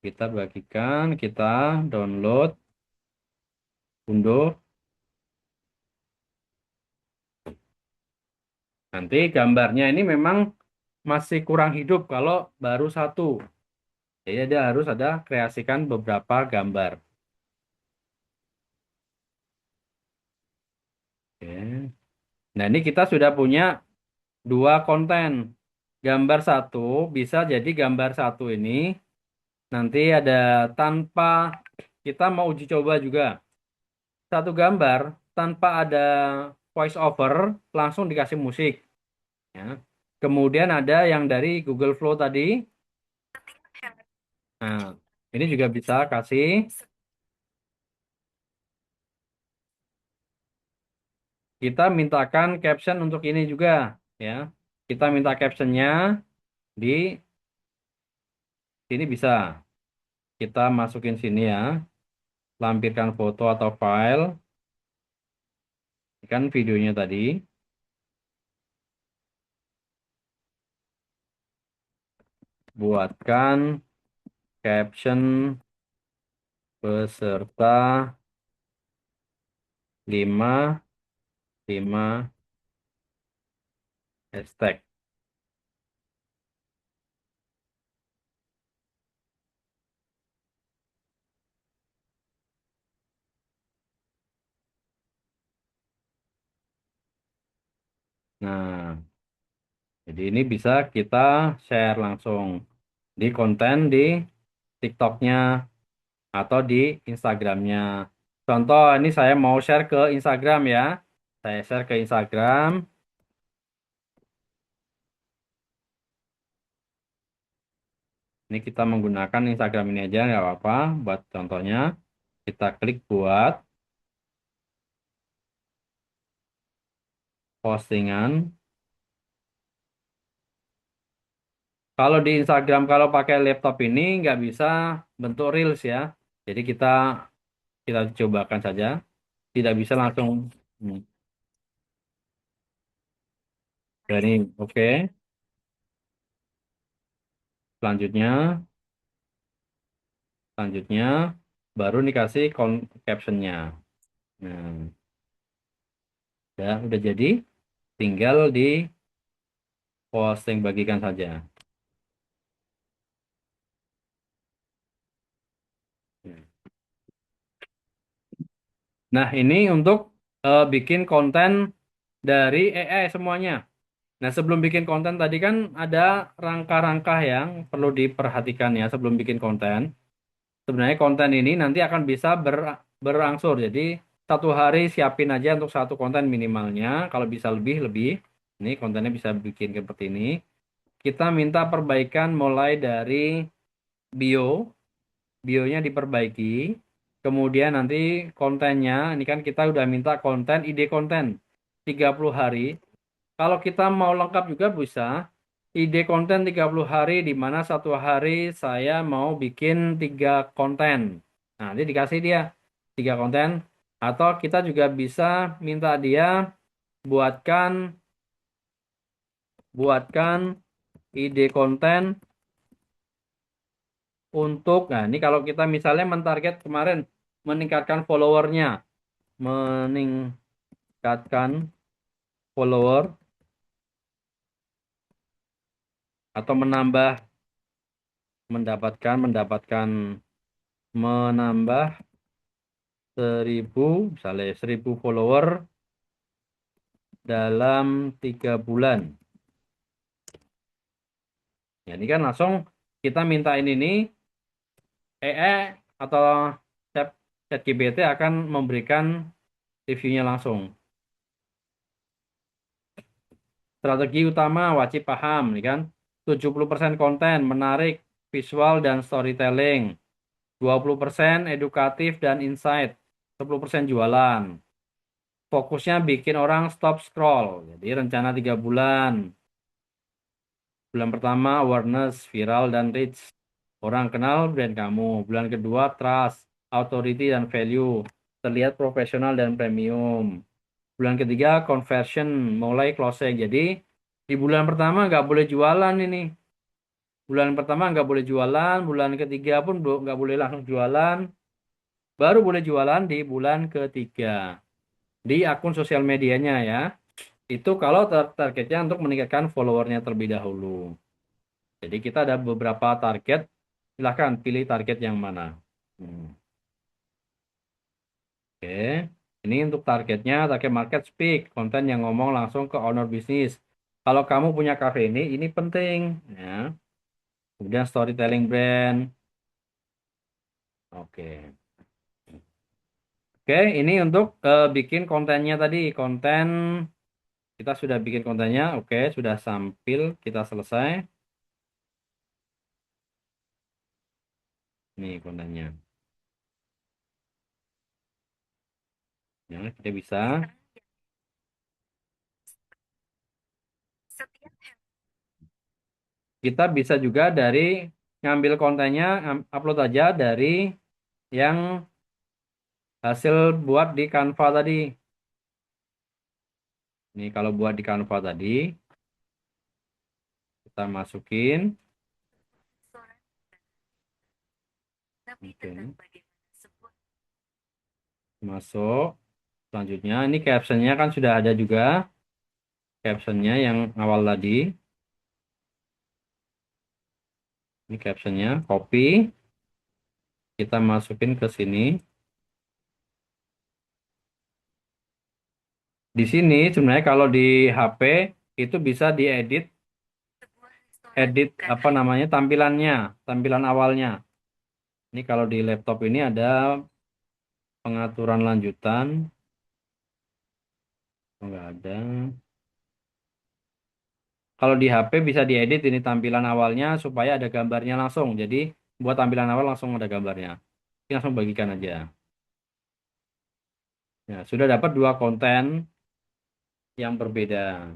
Kita bagikan, kita download, unduh. Nanti gambarnya ini memang masih kurang hidup kalau baru satu. Jadi dia harus ada kreasikan beberapa gambar. Oke. Nah, ini kita sudah punya dua konten. Gambar satu bisa jadi gambar satu ini nanti ada tanpa kita mau uji coba juga. Satu gambar tanpa ada voice over langsung dikasih musik. Ya. Kemudian ada yang dari Google Flow tadi. Nah, ini juga bisa kasih. Kita mintakan caption untuk ini juga, ya. Kita minta captionnya di sini bisa. Kita masukin sini ya. lampirkan foto atau file. Ini kan videonya tadi. Buatkan caption beserta 5 hashtag. Nah, jadi ini bisa kita share langsung di konten di TikToknya atau di Instagramnya. Contoh, ini saya mau share ke Instagram ya. Saya share ke Instagram. Ini kita menggunakan Instagram ini aja, nggak apa-apa. Buat contohnya, kita klik buat postingan. Kalau di Instagram, kalau pakai laptop ini nggak bisa bentuk Reels ya. Jadi kita cobakan saja. Tidak bisa langsung. Hmm. Jadi, oke. Selanjutnya, selanjutnya baru dikasih captionnya. Nah, ya udah jadi. Tinggal di posting bagikan saja. Nah, ini untuk bikin konten dari AI semuanya. Nah, sebelum bikin konten tadi kan ada rangka-rangka yang perlu diperhatikan ya sebelum bikin konten. Sebenarnya konten ini nanti akan bisa berangsur. Jadi, satu hari siapin aja untuk satu konten minimalnya. Kalau bisa lebih, lebih. Ini kontennya bisa bikin seperti ini. Kita minta perbaikan mulai dari bio. Bionya diperbaiki. Kemudian nanti kontennya, ini kan kita udah minta konten, ide konten 30 hari. Kalau kita mau lengkap juga bisa. Ide konten 30 hari di mana satu hari saya mau bikin 3 konten. Nah, nanti dikasih dia 3 konten. Atau kita juga bisa minta dia buatkan buatkan ide konten untuk, nah ini kalau kita misalnya mentarget kemarin meningkatkan followernya, meningkatkan follower atau mendapatkan menambah 1.000 misalnya 1.000 follower dalam 3 bulan. Ya, ini kan langsung kita mintain ini atau ChatGPT akan memberikan reviewnya langsung. Strategi utama wajib paham, nih kan? 70% konten menarik, visual dan storytelling. 20% edukatif dan insight. 10% jualan. Fokusnya bikin orang stop scroll. Jadi rencana 3 bulan. Bulan pertama awareness, viral dan reach. Orang kenal brand kamu. Bulan kedua trust, authority dan value. Terlihat profesional dan premium. Bulan ketiga conversion, mulai closing. Jadi di bulan pertama nggak boleh jualan ini. Bulan pertama nggak boleh jualan, bulan ketiga pun nggak boleh langsung jualan. Baru boleh jualan di bulan ketiga. Di akun sosial medianya ya. Itu kalau targetnya untuk meningkatkan followernya terlebih dahulu. Jadi kita ada beberapa target. Silahkan pilih target yang mana. Hmm. Oke. Ini untuk targetnya, target market speak. Konten yang ngomong langsung ke owner bisnis. Kalau kamu punya cafe ini penting. Ya. Kemudian storytelling brand. Oke. Oke, ini untuk bikin kontennya tadi. Konten, kita sudah bikin kontennya. Oke, sudah sampil. Kita selesai. Nih kontennya. Ya, kita bisa. Setiap Kita bisa juga dari ngambil kontennya, upload aja dari yang hasil buat di Canva tadi. Ini kalau buat di Canva tadi, kita masukin. Tapi Oke, tentang bagaimana sebuah masuk. Selanjutnya, ini captionnya kan sudah ada juga. Captionnya yang awal tadi. Ini captionnya, copy. Kita masukin ke sini. Di sini sebenarnya kalau di HP itu bisa diedit, sebuah restoran edit bukan apa hanya namanya tampilannya, tampilan awalnya. Ini kalau di laptop ini ada pengaturan lanjutan. Oh, nggak ada. Kalau di HP bisa diedit ini tampilan awalnya supaya ada gambarnya langsung. Jadi buat tampilan awal langsung ada gambarnya. Ini langsung bagikan aja. Ya, sudah dapat dua konten yang berbeda.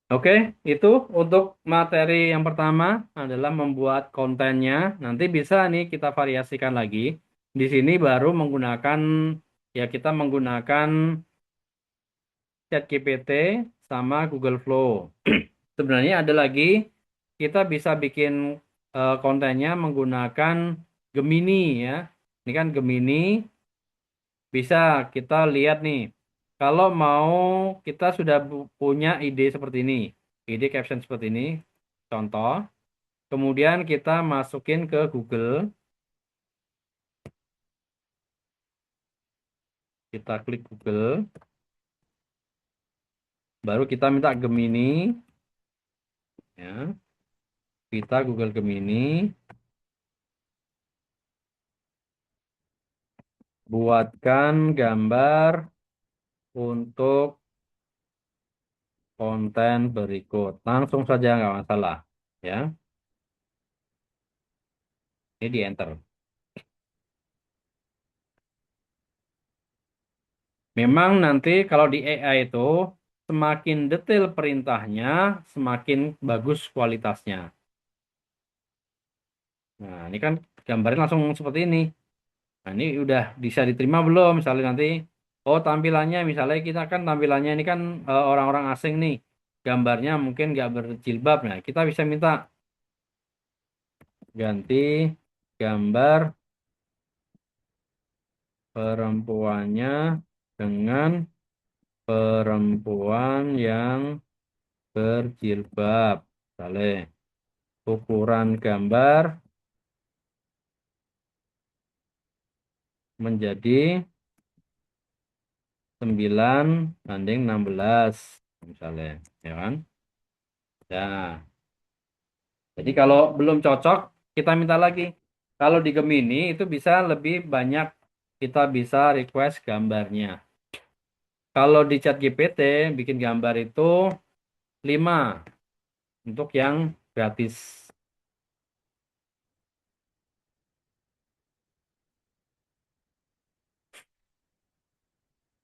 Oke, itu untuk materi yang pertama adalah membuat kontennya. Nanti bisa nih kita variasikan lagi. Di sini baru menggunakan, ya kita menggunakan ChatGPT sama Google Flow. Sebenarnya ada lagi, kita bisa bikin kontennya menggunakan Gemini ya. Ini kan Gemini, bisa kita lihat nih. Kalau mau kita sudah punya ide seperti ini, ide caption seperti ini, contoh. Kemudian kita masukin ke Google, kita klik Google, baru kita minta Gemini, ya, kita Google Gemini, buatkan gambar untuk konten berikut. Langsung saja nggak masalah, ya. Ini di enter. Memang nanti kalau di AI itu semakin detail perintahnya, semakin bagus kualitasnya. Nah, ini kan gambarnya langsung seperti ini. Nah, ini udah bisa diterima belum? Misalnya nanti, oh tampilannya, misalnya kita kan tampilannya ini kan orang-orang asing nih. Gambarnya mungkin nggak berjilbab. Nah, kita bisa minta ganti gambar perempuannya dengan perempuan yang berjilbab. Misalnya, ukuran gambar menjadi 9:16. Misalnya, ya kan? Ya. Jadi kalau belum cocok, kita minta lagi. Kalau di Gemini itu bisa lebih banyak, kita bisa request gambarnya. Kalau di ChatGPT bikin gambar itu 5 untuk yang gratis.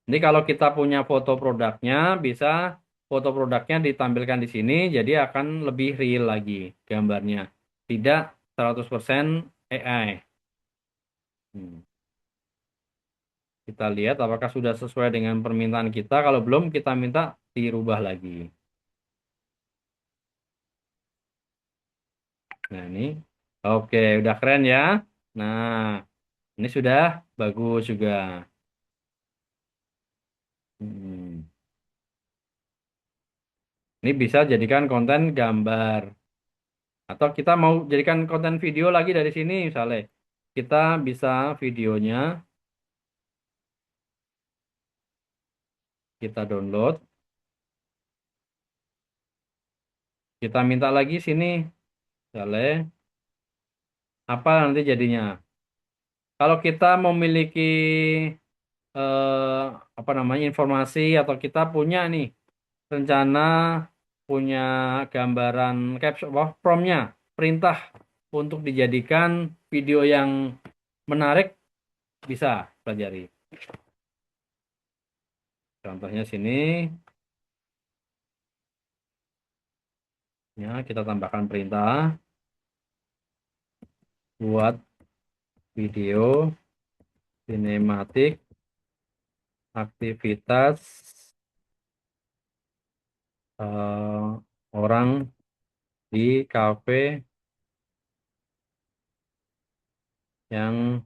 Jadi kalau kita punya foto produknya, bisa foto produknya ditampilkan di sini, jadi akan lebih real lagi gambarnya. Tidak 100% AI. Hmm. Kita lihat apakah sudah sesuai dengan permintaan kita. Kalau belum, kita minta dirubah lagi. Nah, ini. Oke, udah keren ya. Nah, ini sudah bagus juga. Hmm. Ini bisa jadikan konten gambar. Atau kita mau jadikan konten video lagi dari sini misalnya. Kita bisa videonya, kita download. Kita minta lagi sini. Misalnya, apa nanti jadinya. Kalau kita memiliki apa namanya informasi atau kita punya nih rencana punya gambaran caption promptnya perintah untuk dijadikan video yang menarik bisa pelajari. Contohnya sini ya kita tambahkan perintah. buat video sinematik aktivitas orang di kafe yang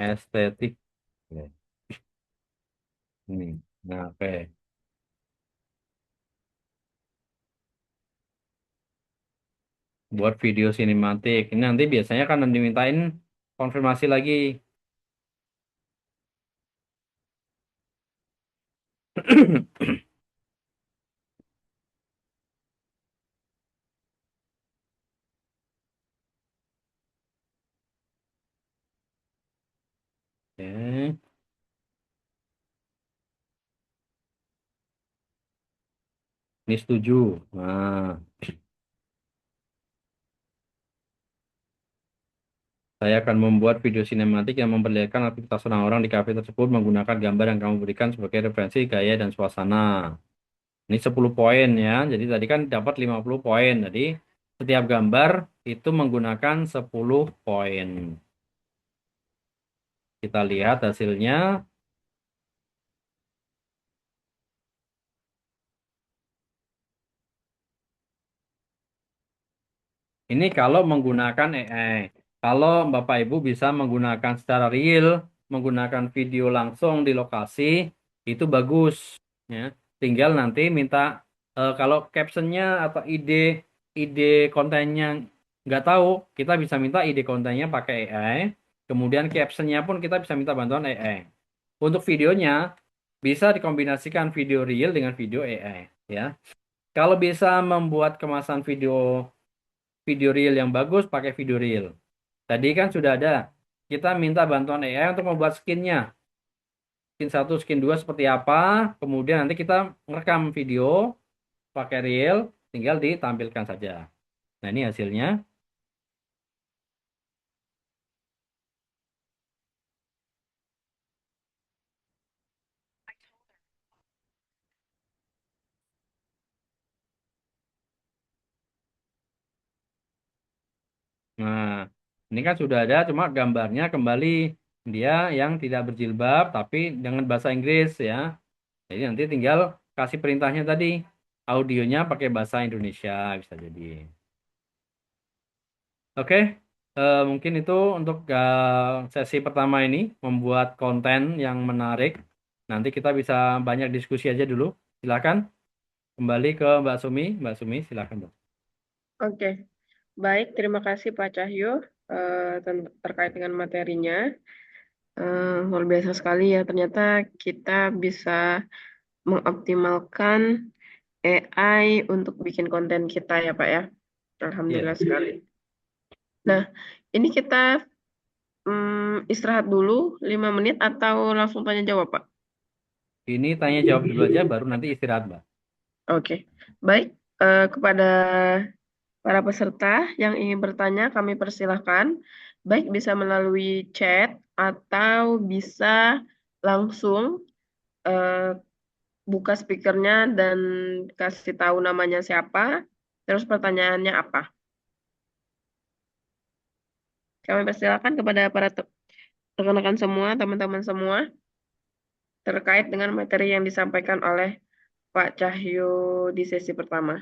estetik. Ini, nah, oke. Buat video sinematik. Ini nanti biasanya kan dimintain konfirmasi lagi. Oke, ini setuju. Nah, saya akan membuat video sinematik yang memperlihatkan aktivitas orang-orang di kafe tersebut menggunakan gambar yang kamu berikan sebagai referensi gaya dan suasana. Ini 10 poin ya. Jadi tadi kan dapat 50 poin. Jadi setiap gambar itu menggunakan 10 poin. Kita lihat hasilnya. Ini kalau menggunakan AI. Kalau Bapak Ibu bisa menggunakan secara real, menggunakan video langsung di lokasi, itu bagus. Ya. Tinggal nanti minta kalau captionnya atau ide kontennya nggak tahu, kita bisa minta ide kontennya pakai AI. Kemudian captionnya pun kita bisa minta bantuan AI. Untuk videonya bisa dikombinasikan video real dengan video AI. Ya. Kalau bisa membuat kemasan video reel yang bagus pakai video reel. Tadi kan sudah ada. Kita minta bantuan AI untuk membuat skinnya. Skin satu, skin 2 seperti apa. Kemudian nanti kita merekam video pakai reel, tinggal ditampilkan saja. Nah, ini hasilnya. Nah, ini kan sudah ada, cuma gambarnya kembali dia yang tidak berjilbab, tapi dengan bahasa Inggris ya. Jadi nanti tinggal kasih perintahnya tadi. Audionya pakai bahasa Indonesia, bisa jadi. Oke, mungkin itu untuk sesi pertama ini membuat konten yang menarik. Nanti kita bisa banyak diskusi aja dulu. Silakan kembali ke Mbak Sumi. Mbak Sumi, silakan, Bu. Oke, baik. Terima kasih Pak Cahyo terkait dengan materinya. Luar biasa sekali ya. Ternyata kita bisa mengoptimalkan AI untuk bikin konten kita ya Pak ya. Iya, Alhamdulillah sekali. Nah, ini kita istirahat dulu 5 menit atau langsung tanya jawab Pak? ini tanya jawab dulu aja, baru nanti istirahat, Mbak. Oke, baik. Kepada para peserta yang ingin bertanya, kami persilahkan, baik bisa melalui chat atau bisa langsung eh, buka speakernya dan kasih tahu namanya siapa, terus pertanyaannya apa. Kami persilahkan kepada para rekan-rekan semua, teman-teman semua, terkait dengan materi yang disampaikan oleh Pak Cahyo di sesi pertama.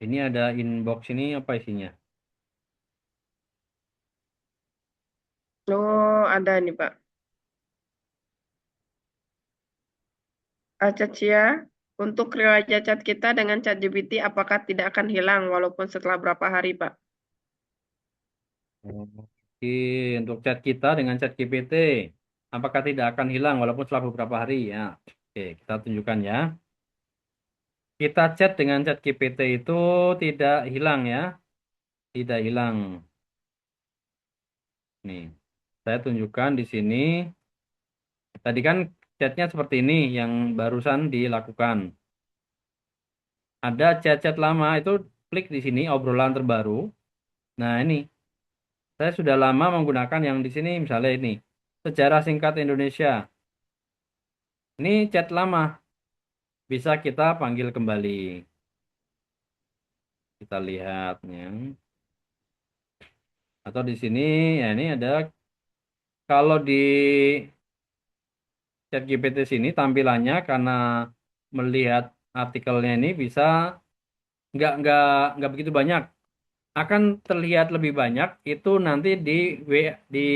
Ini ada inbox ini apa isinya? Oh, ada nih Pak. Cacia, untuk riwayat chat kita dengan ChatGPT apakah tidak akan hilang walaupun setelah berapa hari, Pak? Oke, untuk chat kita dengan chat GPT, apakah tidak akan hilang walaupun setelah beberapa hari? Ya, oke, kita tunjukkan ya. Kita chat dengan chat GPT itu tidak hilang ya, tidak hilang. Nih, saya tunjukkan di sini. Tadi kan chatnya seperti ini yang barusan dilakukan. Ada chat-chat lama itu klik di sini obrolan terbaru. Nah ini, saya sudah lama menggunakan yang di sini misalnya ini. Sejarah singkat Indonesia. Ini chat lama, bisa kita panggil kembali. Kita lihatnya. Atau di sini ya ini ada kalau di ChatGPT sini tampilannya karena melihat artikelnya ini bisa nggak nggak begitu banyak. Akan terlihat lebih banyak itu nanti di di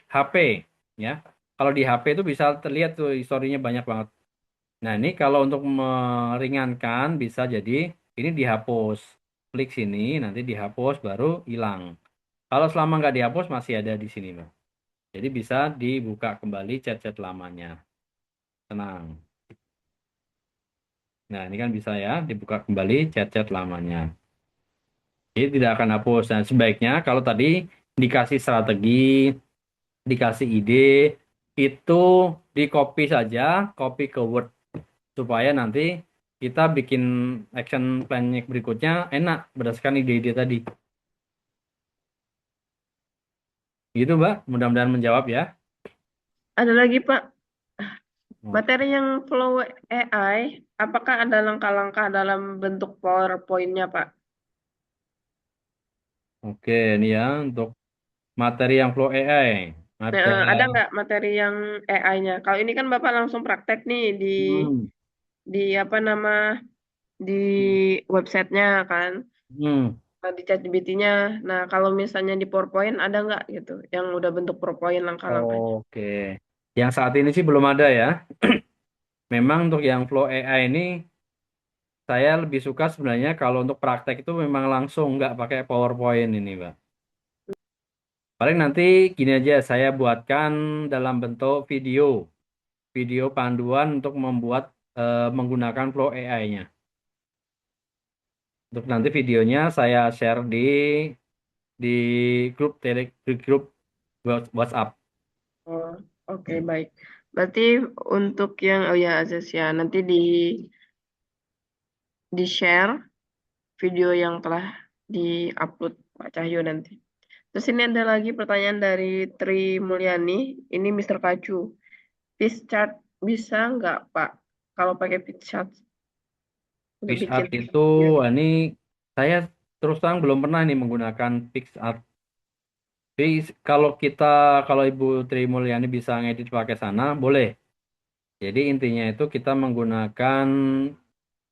HP ya. Kalau di HP itu bisa terlihat tuh historinya banyak banget. Nah, ini kalau untuk meringankan bisa jadi ini dihapus. Klik sini, nanti dihapus baru hilang. Kalau selama nggak dihapus masih ada di sini, Mbak. Jadi bisa dibuka kembali chat-chat lamanya. Tenang. Nah, ini kan bisa ya dibuka kembali chat-chat lamanya. Jadi tidak akan hapus. Nah, sebaiknya kalau tadi dikasih strategi, dikasih ide, itu di copy saja, copy ke Word supaya nanti kita bikin action plan berikutnya enak berdasarkan ide-ide tadi. Gitu, Mbak. Mudah-mudahan menjawab ya. Ada lagi, Pak. Oh, Materi yang flow AI, apakah ada langkah-langkah dalam bentuk PowerPoint-nya, Pak? oke, ini ya untuk materi yang flow AI. Nah, Materi. ada nggak materi yang AI-nya? Kalau ini kan Bapak langsung praktek nih Hmm. di apa nama di websitenya kan, Hmm. di ChatGPT-nya. Nah, kalau misalnya di PowerPoint ada nggak gitu, yang udah bentuk PowerPoint langkah-langkahnya? Oke. Yang saat ini sih belum ada ya. Memang untuk yang flow AI ini saya lebih suka sebenarnya kalau untuk praktek itu memang langsung nggak pakai PowerPoint ini, Mbak. Paling nanti gini aja saya buatkan dalam bentuk video, video panduan untuk membuat menggunakan flow AI-nya. Untuk nanti videonya saya share di di grup WhatsApp. Oh, oke, baik. Berarti untuk yang oh ya Aziz ya nanti di share video yang telah di-upload Pak Cahyo nanti. Terus ini ada lagi pertanyaan dari Tri Mulyani. Ini Mister Kacu. Fish chart bisa nggak Pak? Kalau pakai fish chart untuk bikin PixArt itu video. ini saya terus terang belum pernah nih menggunakan PixArt. Jadi kalau Ibu Tri Mulyani bisa ngedit pakai sana, boleh. Jadi intinya itu kita menggunakan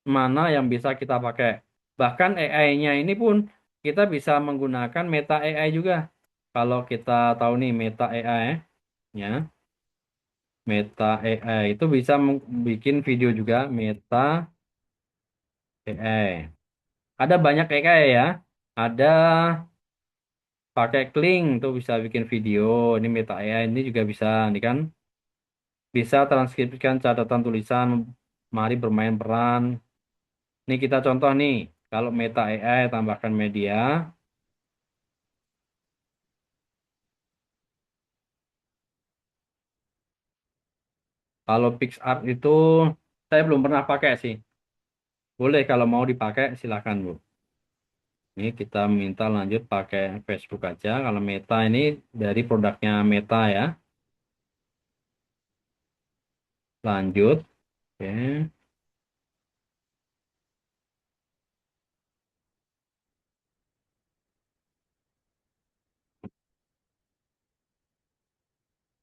mana yang bisa kita pakai. Bahkan AI-nya ini pun kita bisa menggunakan Meta AI juga. Kalau kita tahu nih Meta AI ya, Meta AI itu bisa bikin video juga Meta AI. Ada banyak AI ya. Ada pakai Kling tuh bisa bikin video. Ini Meta AI ini juga bisa. Ini kan bisa transkripsikan catatan tulisan, mari bermain peran. Ini kita contoh nih. Kalau Meta AI tambahkan media. Kalau PixArt itu saya belum pernah pakai sih. Boleh kalau mau dipakai silakan Bu. Ini kita minta lanjut pakai Facebook aja. Kalau Meta ini dari produknya Meta ya. Lanjut. Oke.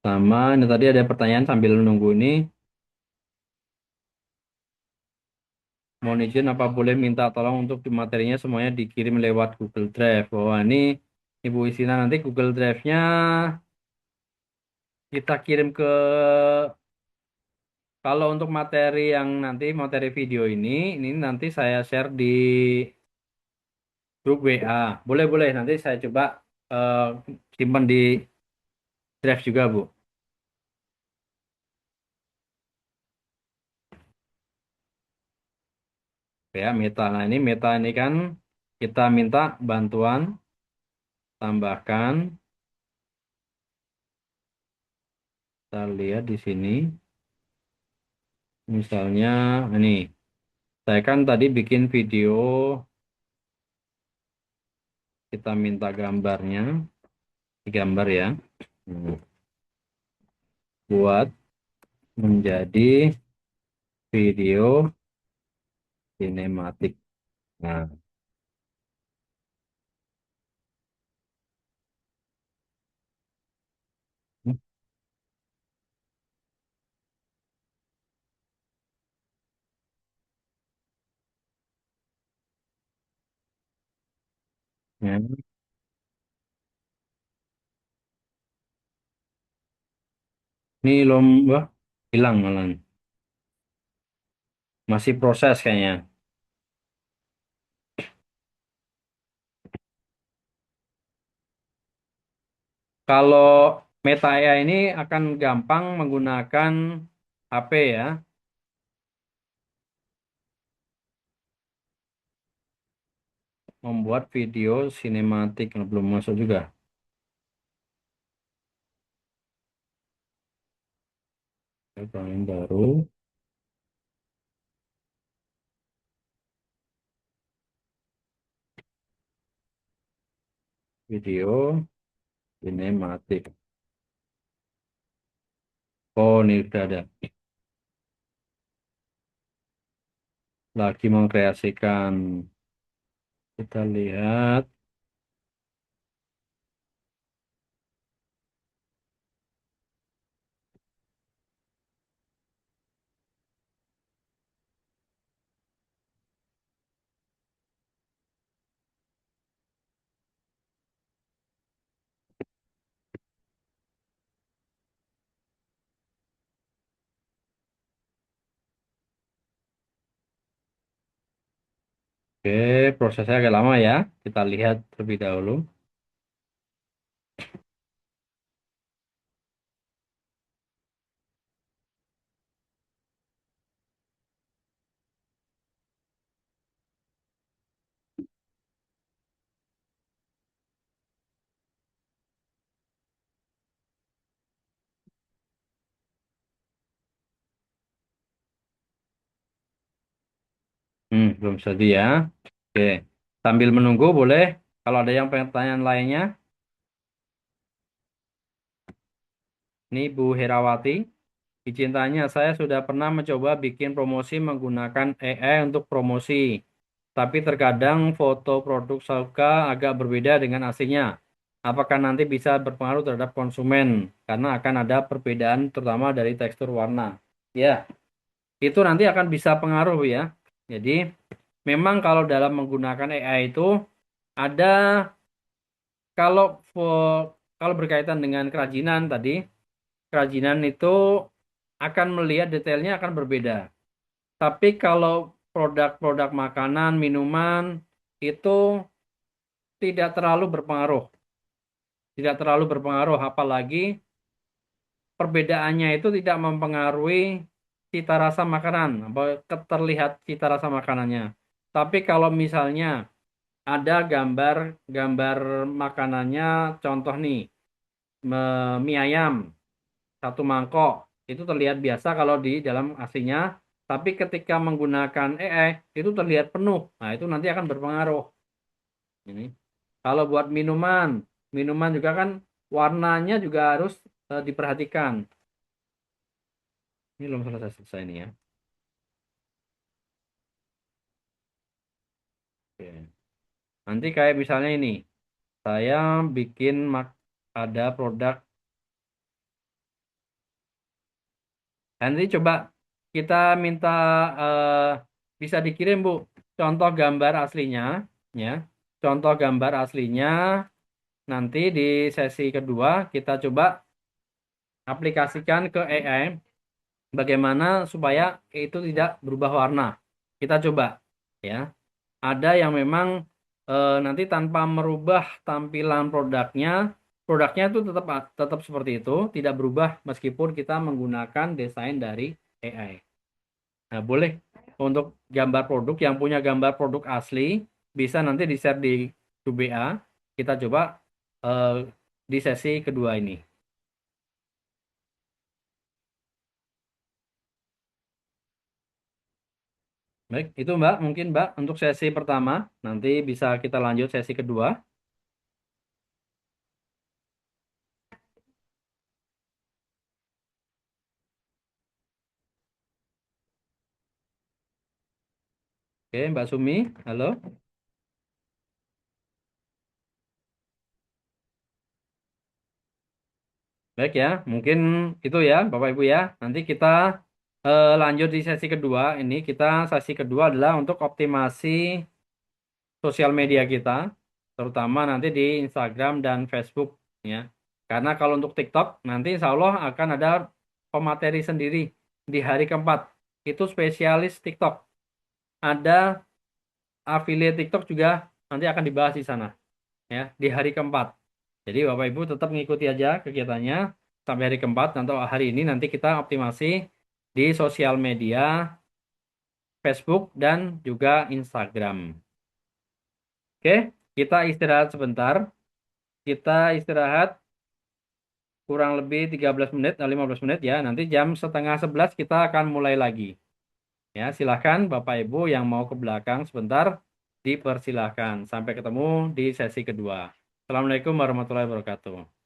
Sama ini tadi ada pertanyaan sambil menunggu ini. Mohon izin apa boleh minta tolong untuk di materinya semuanya dikirim lewat Google Drive. Oh ini Ibu Isina nanti Google Drive-nya kita kirim ke kalau untuk materi yang nanti materi video ini nanti saya share di grup WA. Boleh boleh nanti saya coba eh, simpan di Drive juga Bu. Ya Meta. Nah ini Meta ini kan kita minta bantuan tambahkan. Kita lihat di sini. Misalnya ini saya kan tadi bikin video kita minta gambarnya digambar ya. Hmm. Buat menjadi video sinematik. Nah, Ya. Ini lomba hilang malah. Masih proses kayaknya. Kalau Meta AI ini akan gampang menggunakan HP ya, membuat video sinematik. Belum masuk juga. Yang baru, video sinematik. Oh, ini udah ada. Lagi mengkreasikan. Kita lihat Oke, prosesnya agak lama ya. Kita lihat terlebih dahulu. Belum jadi ya. Oke, sambil menunggu boleh. Kalau ada yang pertanyaan lainnya, ini Bu Herawati. Izin tanya, saya sudah pernah mencoba bikin promosi menggunakan AI untuk promosi. Tapi terkadang foto produk Sauka agak berbeda dengan aslinya. Apakah nanti bisa berpengaruh terhadap konsumen? Karena akan ada perbedaan terutama dari tekstur warna. Ya, itu nanti akan bisa pengaruh ya. Jadi memang kalau dalam menggunakan AI itu ada kalau kalau berkaitan dengan kerajinan tadi, kerajinan itu akan melihat detailnya akan berbeda. Tapi kalau produk-produk makanan, minuman itu tidak terlalu berpengaruh. Tidak terlalu berpengaruh apalagi perbedaannya itu tidak mempengaruhi cita rasa makanan, apa terlihat cita rasa makanannya. Tapi kalau misalnya ada gambar makanannya, contoh nih, mie ayam satu mangkok itu terlihat biasa kalau di dalam aslinya, tapi ketika menggunakan AI itu terlihat penuh. Nah, itu nanti akan berpengaruh. Ini. Kalau buat minuman, minuman juga kan warnanya juga harus diperhatikan. Ini belum selesai ini ya. Oke. Nanti kayak misalnya ini, saya bikin ada produk. Nanti coba kita minta eh, bisa dikirim Bu, contoh gambar aslinya, ya. Contoh gambar aslinya. Nanti di sesi kedua kita coba aplikasikan ke AI bagaimana supaya itu tidak berubah warna. Kita coba, ya. Ada yang memang nanti tanpa merubah tampilan produknya, produknya itu tetap tetap seperti itu, tidak berubah meskipun kita menggunakan desain dari AI. Nah, boleh untuk gambar produk yang punya gambar produk asli bisa nanti di-share di grup BA. Kita coba eh, di sesi kedua ini. Baik, itu Mbak, mungkin Mbak untuk sesi pertama. Nanti bisa kita lanjut sesi kedua. Oke, Mbak Sumi, halo. Baik ya, mungkin itu ya Bapak Ibu ya. Nanti kita lanjut di sesi kedua. Ini kita sesi kedua adalah untuk optimasi sosial media kita. terutama nanti di Instagram dan Facebook ya. Karena kalau untuk TikTok nanti insya Allah akan ada pemateri sendiri di hari keempat. Itu spesialis TikTok. Ada affiliate TikTok juga nanti akan dibahas di sana ya di hari keempat. Jadi Bapak Ibu tetap mengikuti aja kegiatannya sampai hari keempat. Nanti hari ini nanti kita optimasi di sosial media Facebook dan juga Instagram. Oke, kita istirahat sebentar. Kita istirahat kurang lebih 13 menit atau 15 menit ya. Nanti jam setengah 11 kita akan mulai lagi. Ya, silahkan Bapak Ibu yang mau ke belakang sebentar dipersilahkan. Sampai ketemu di sesi kedua. Assalamualaikum warahmatullahi wabarakatuh.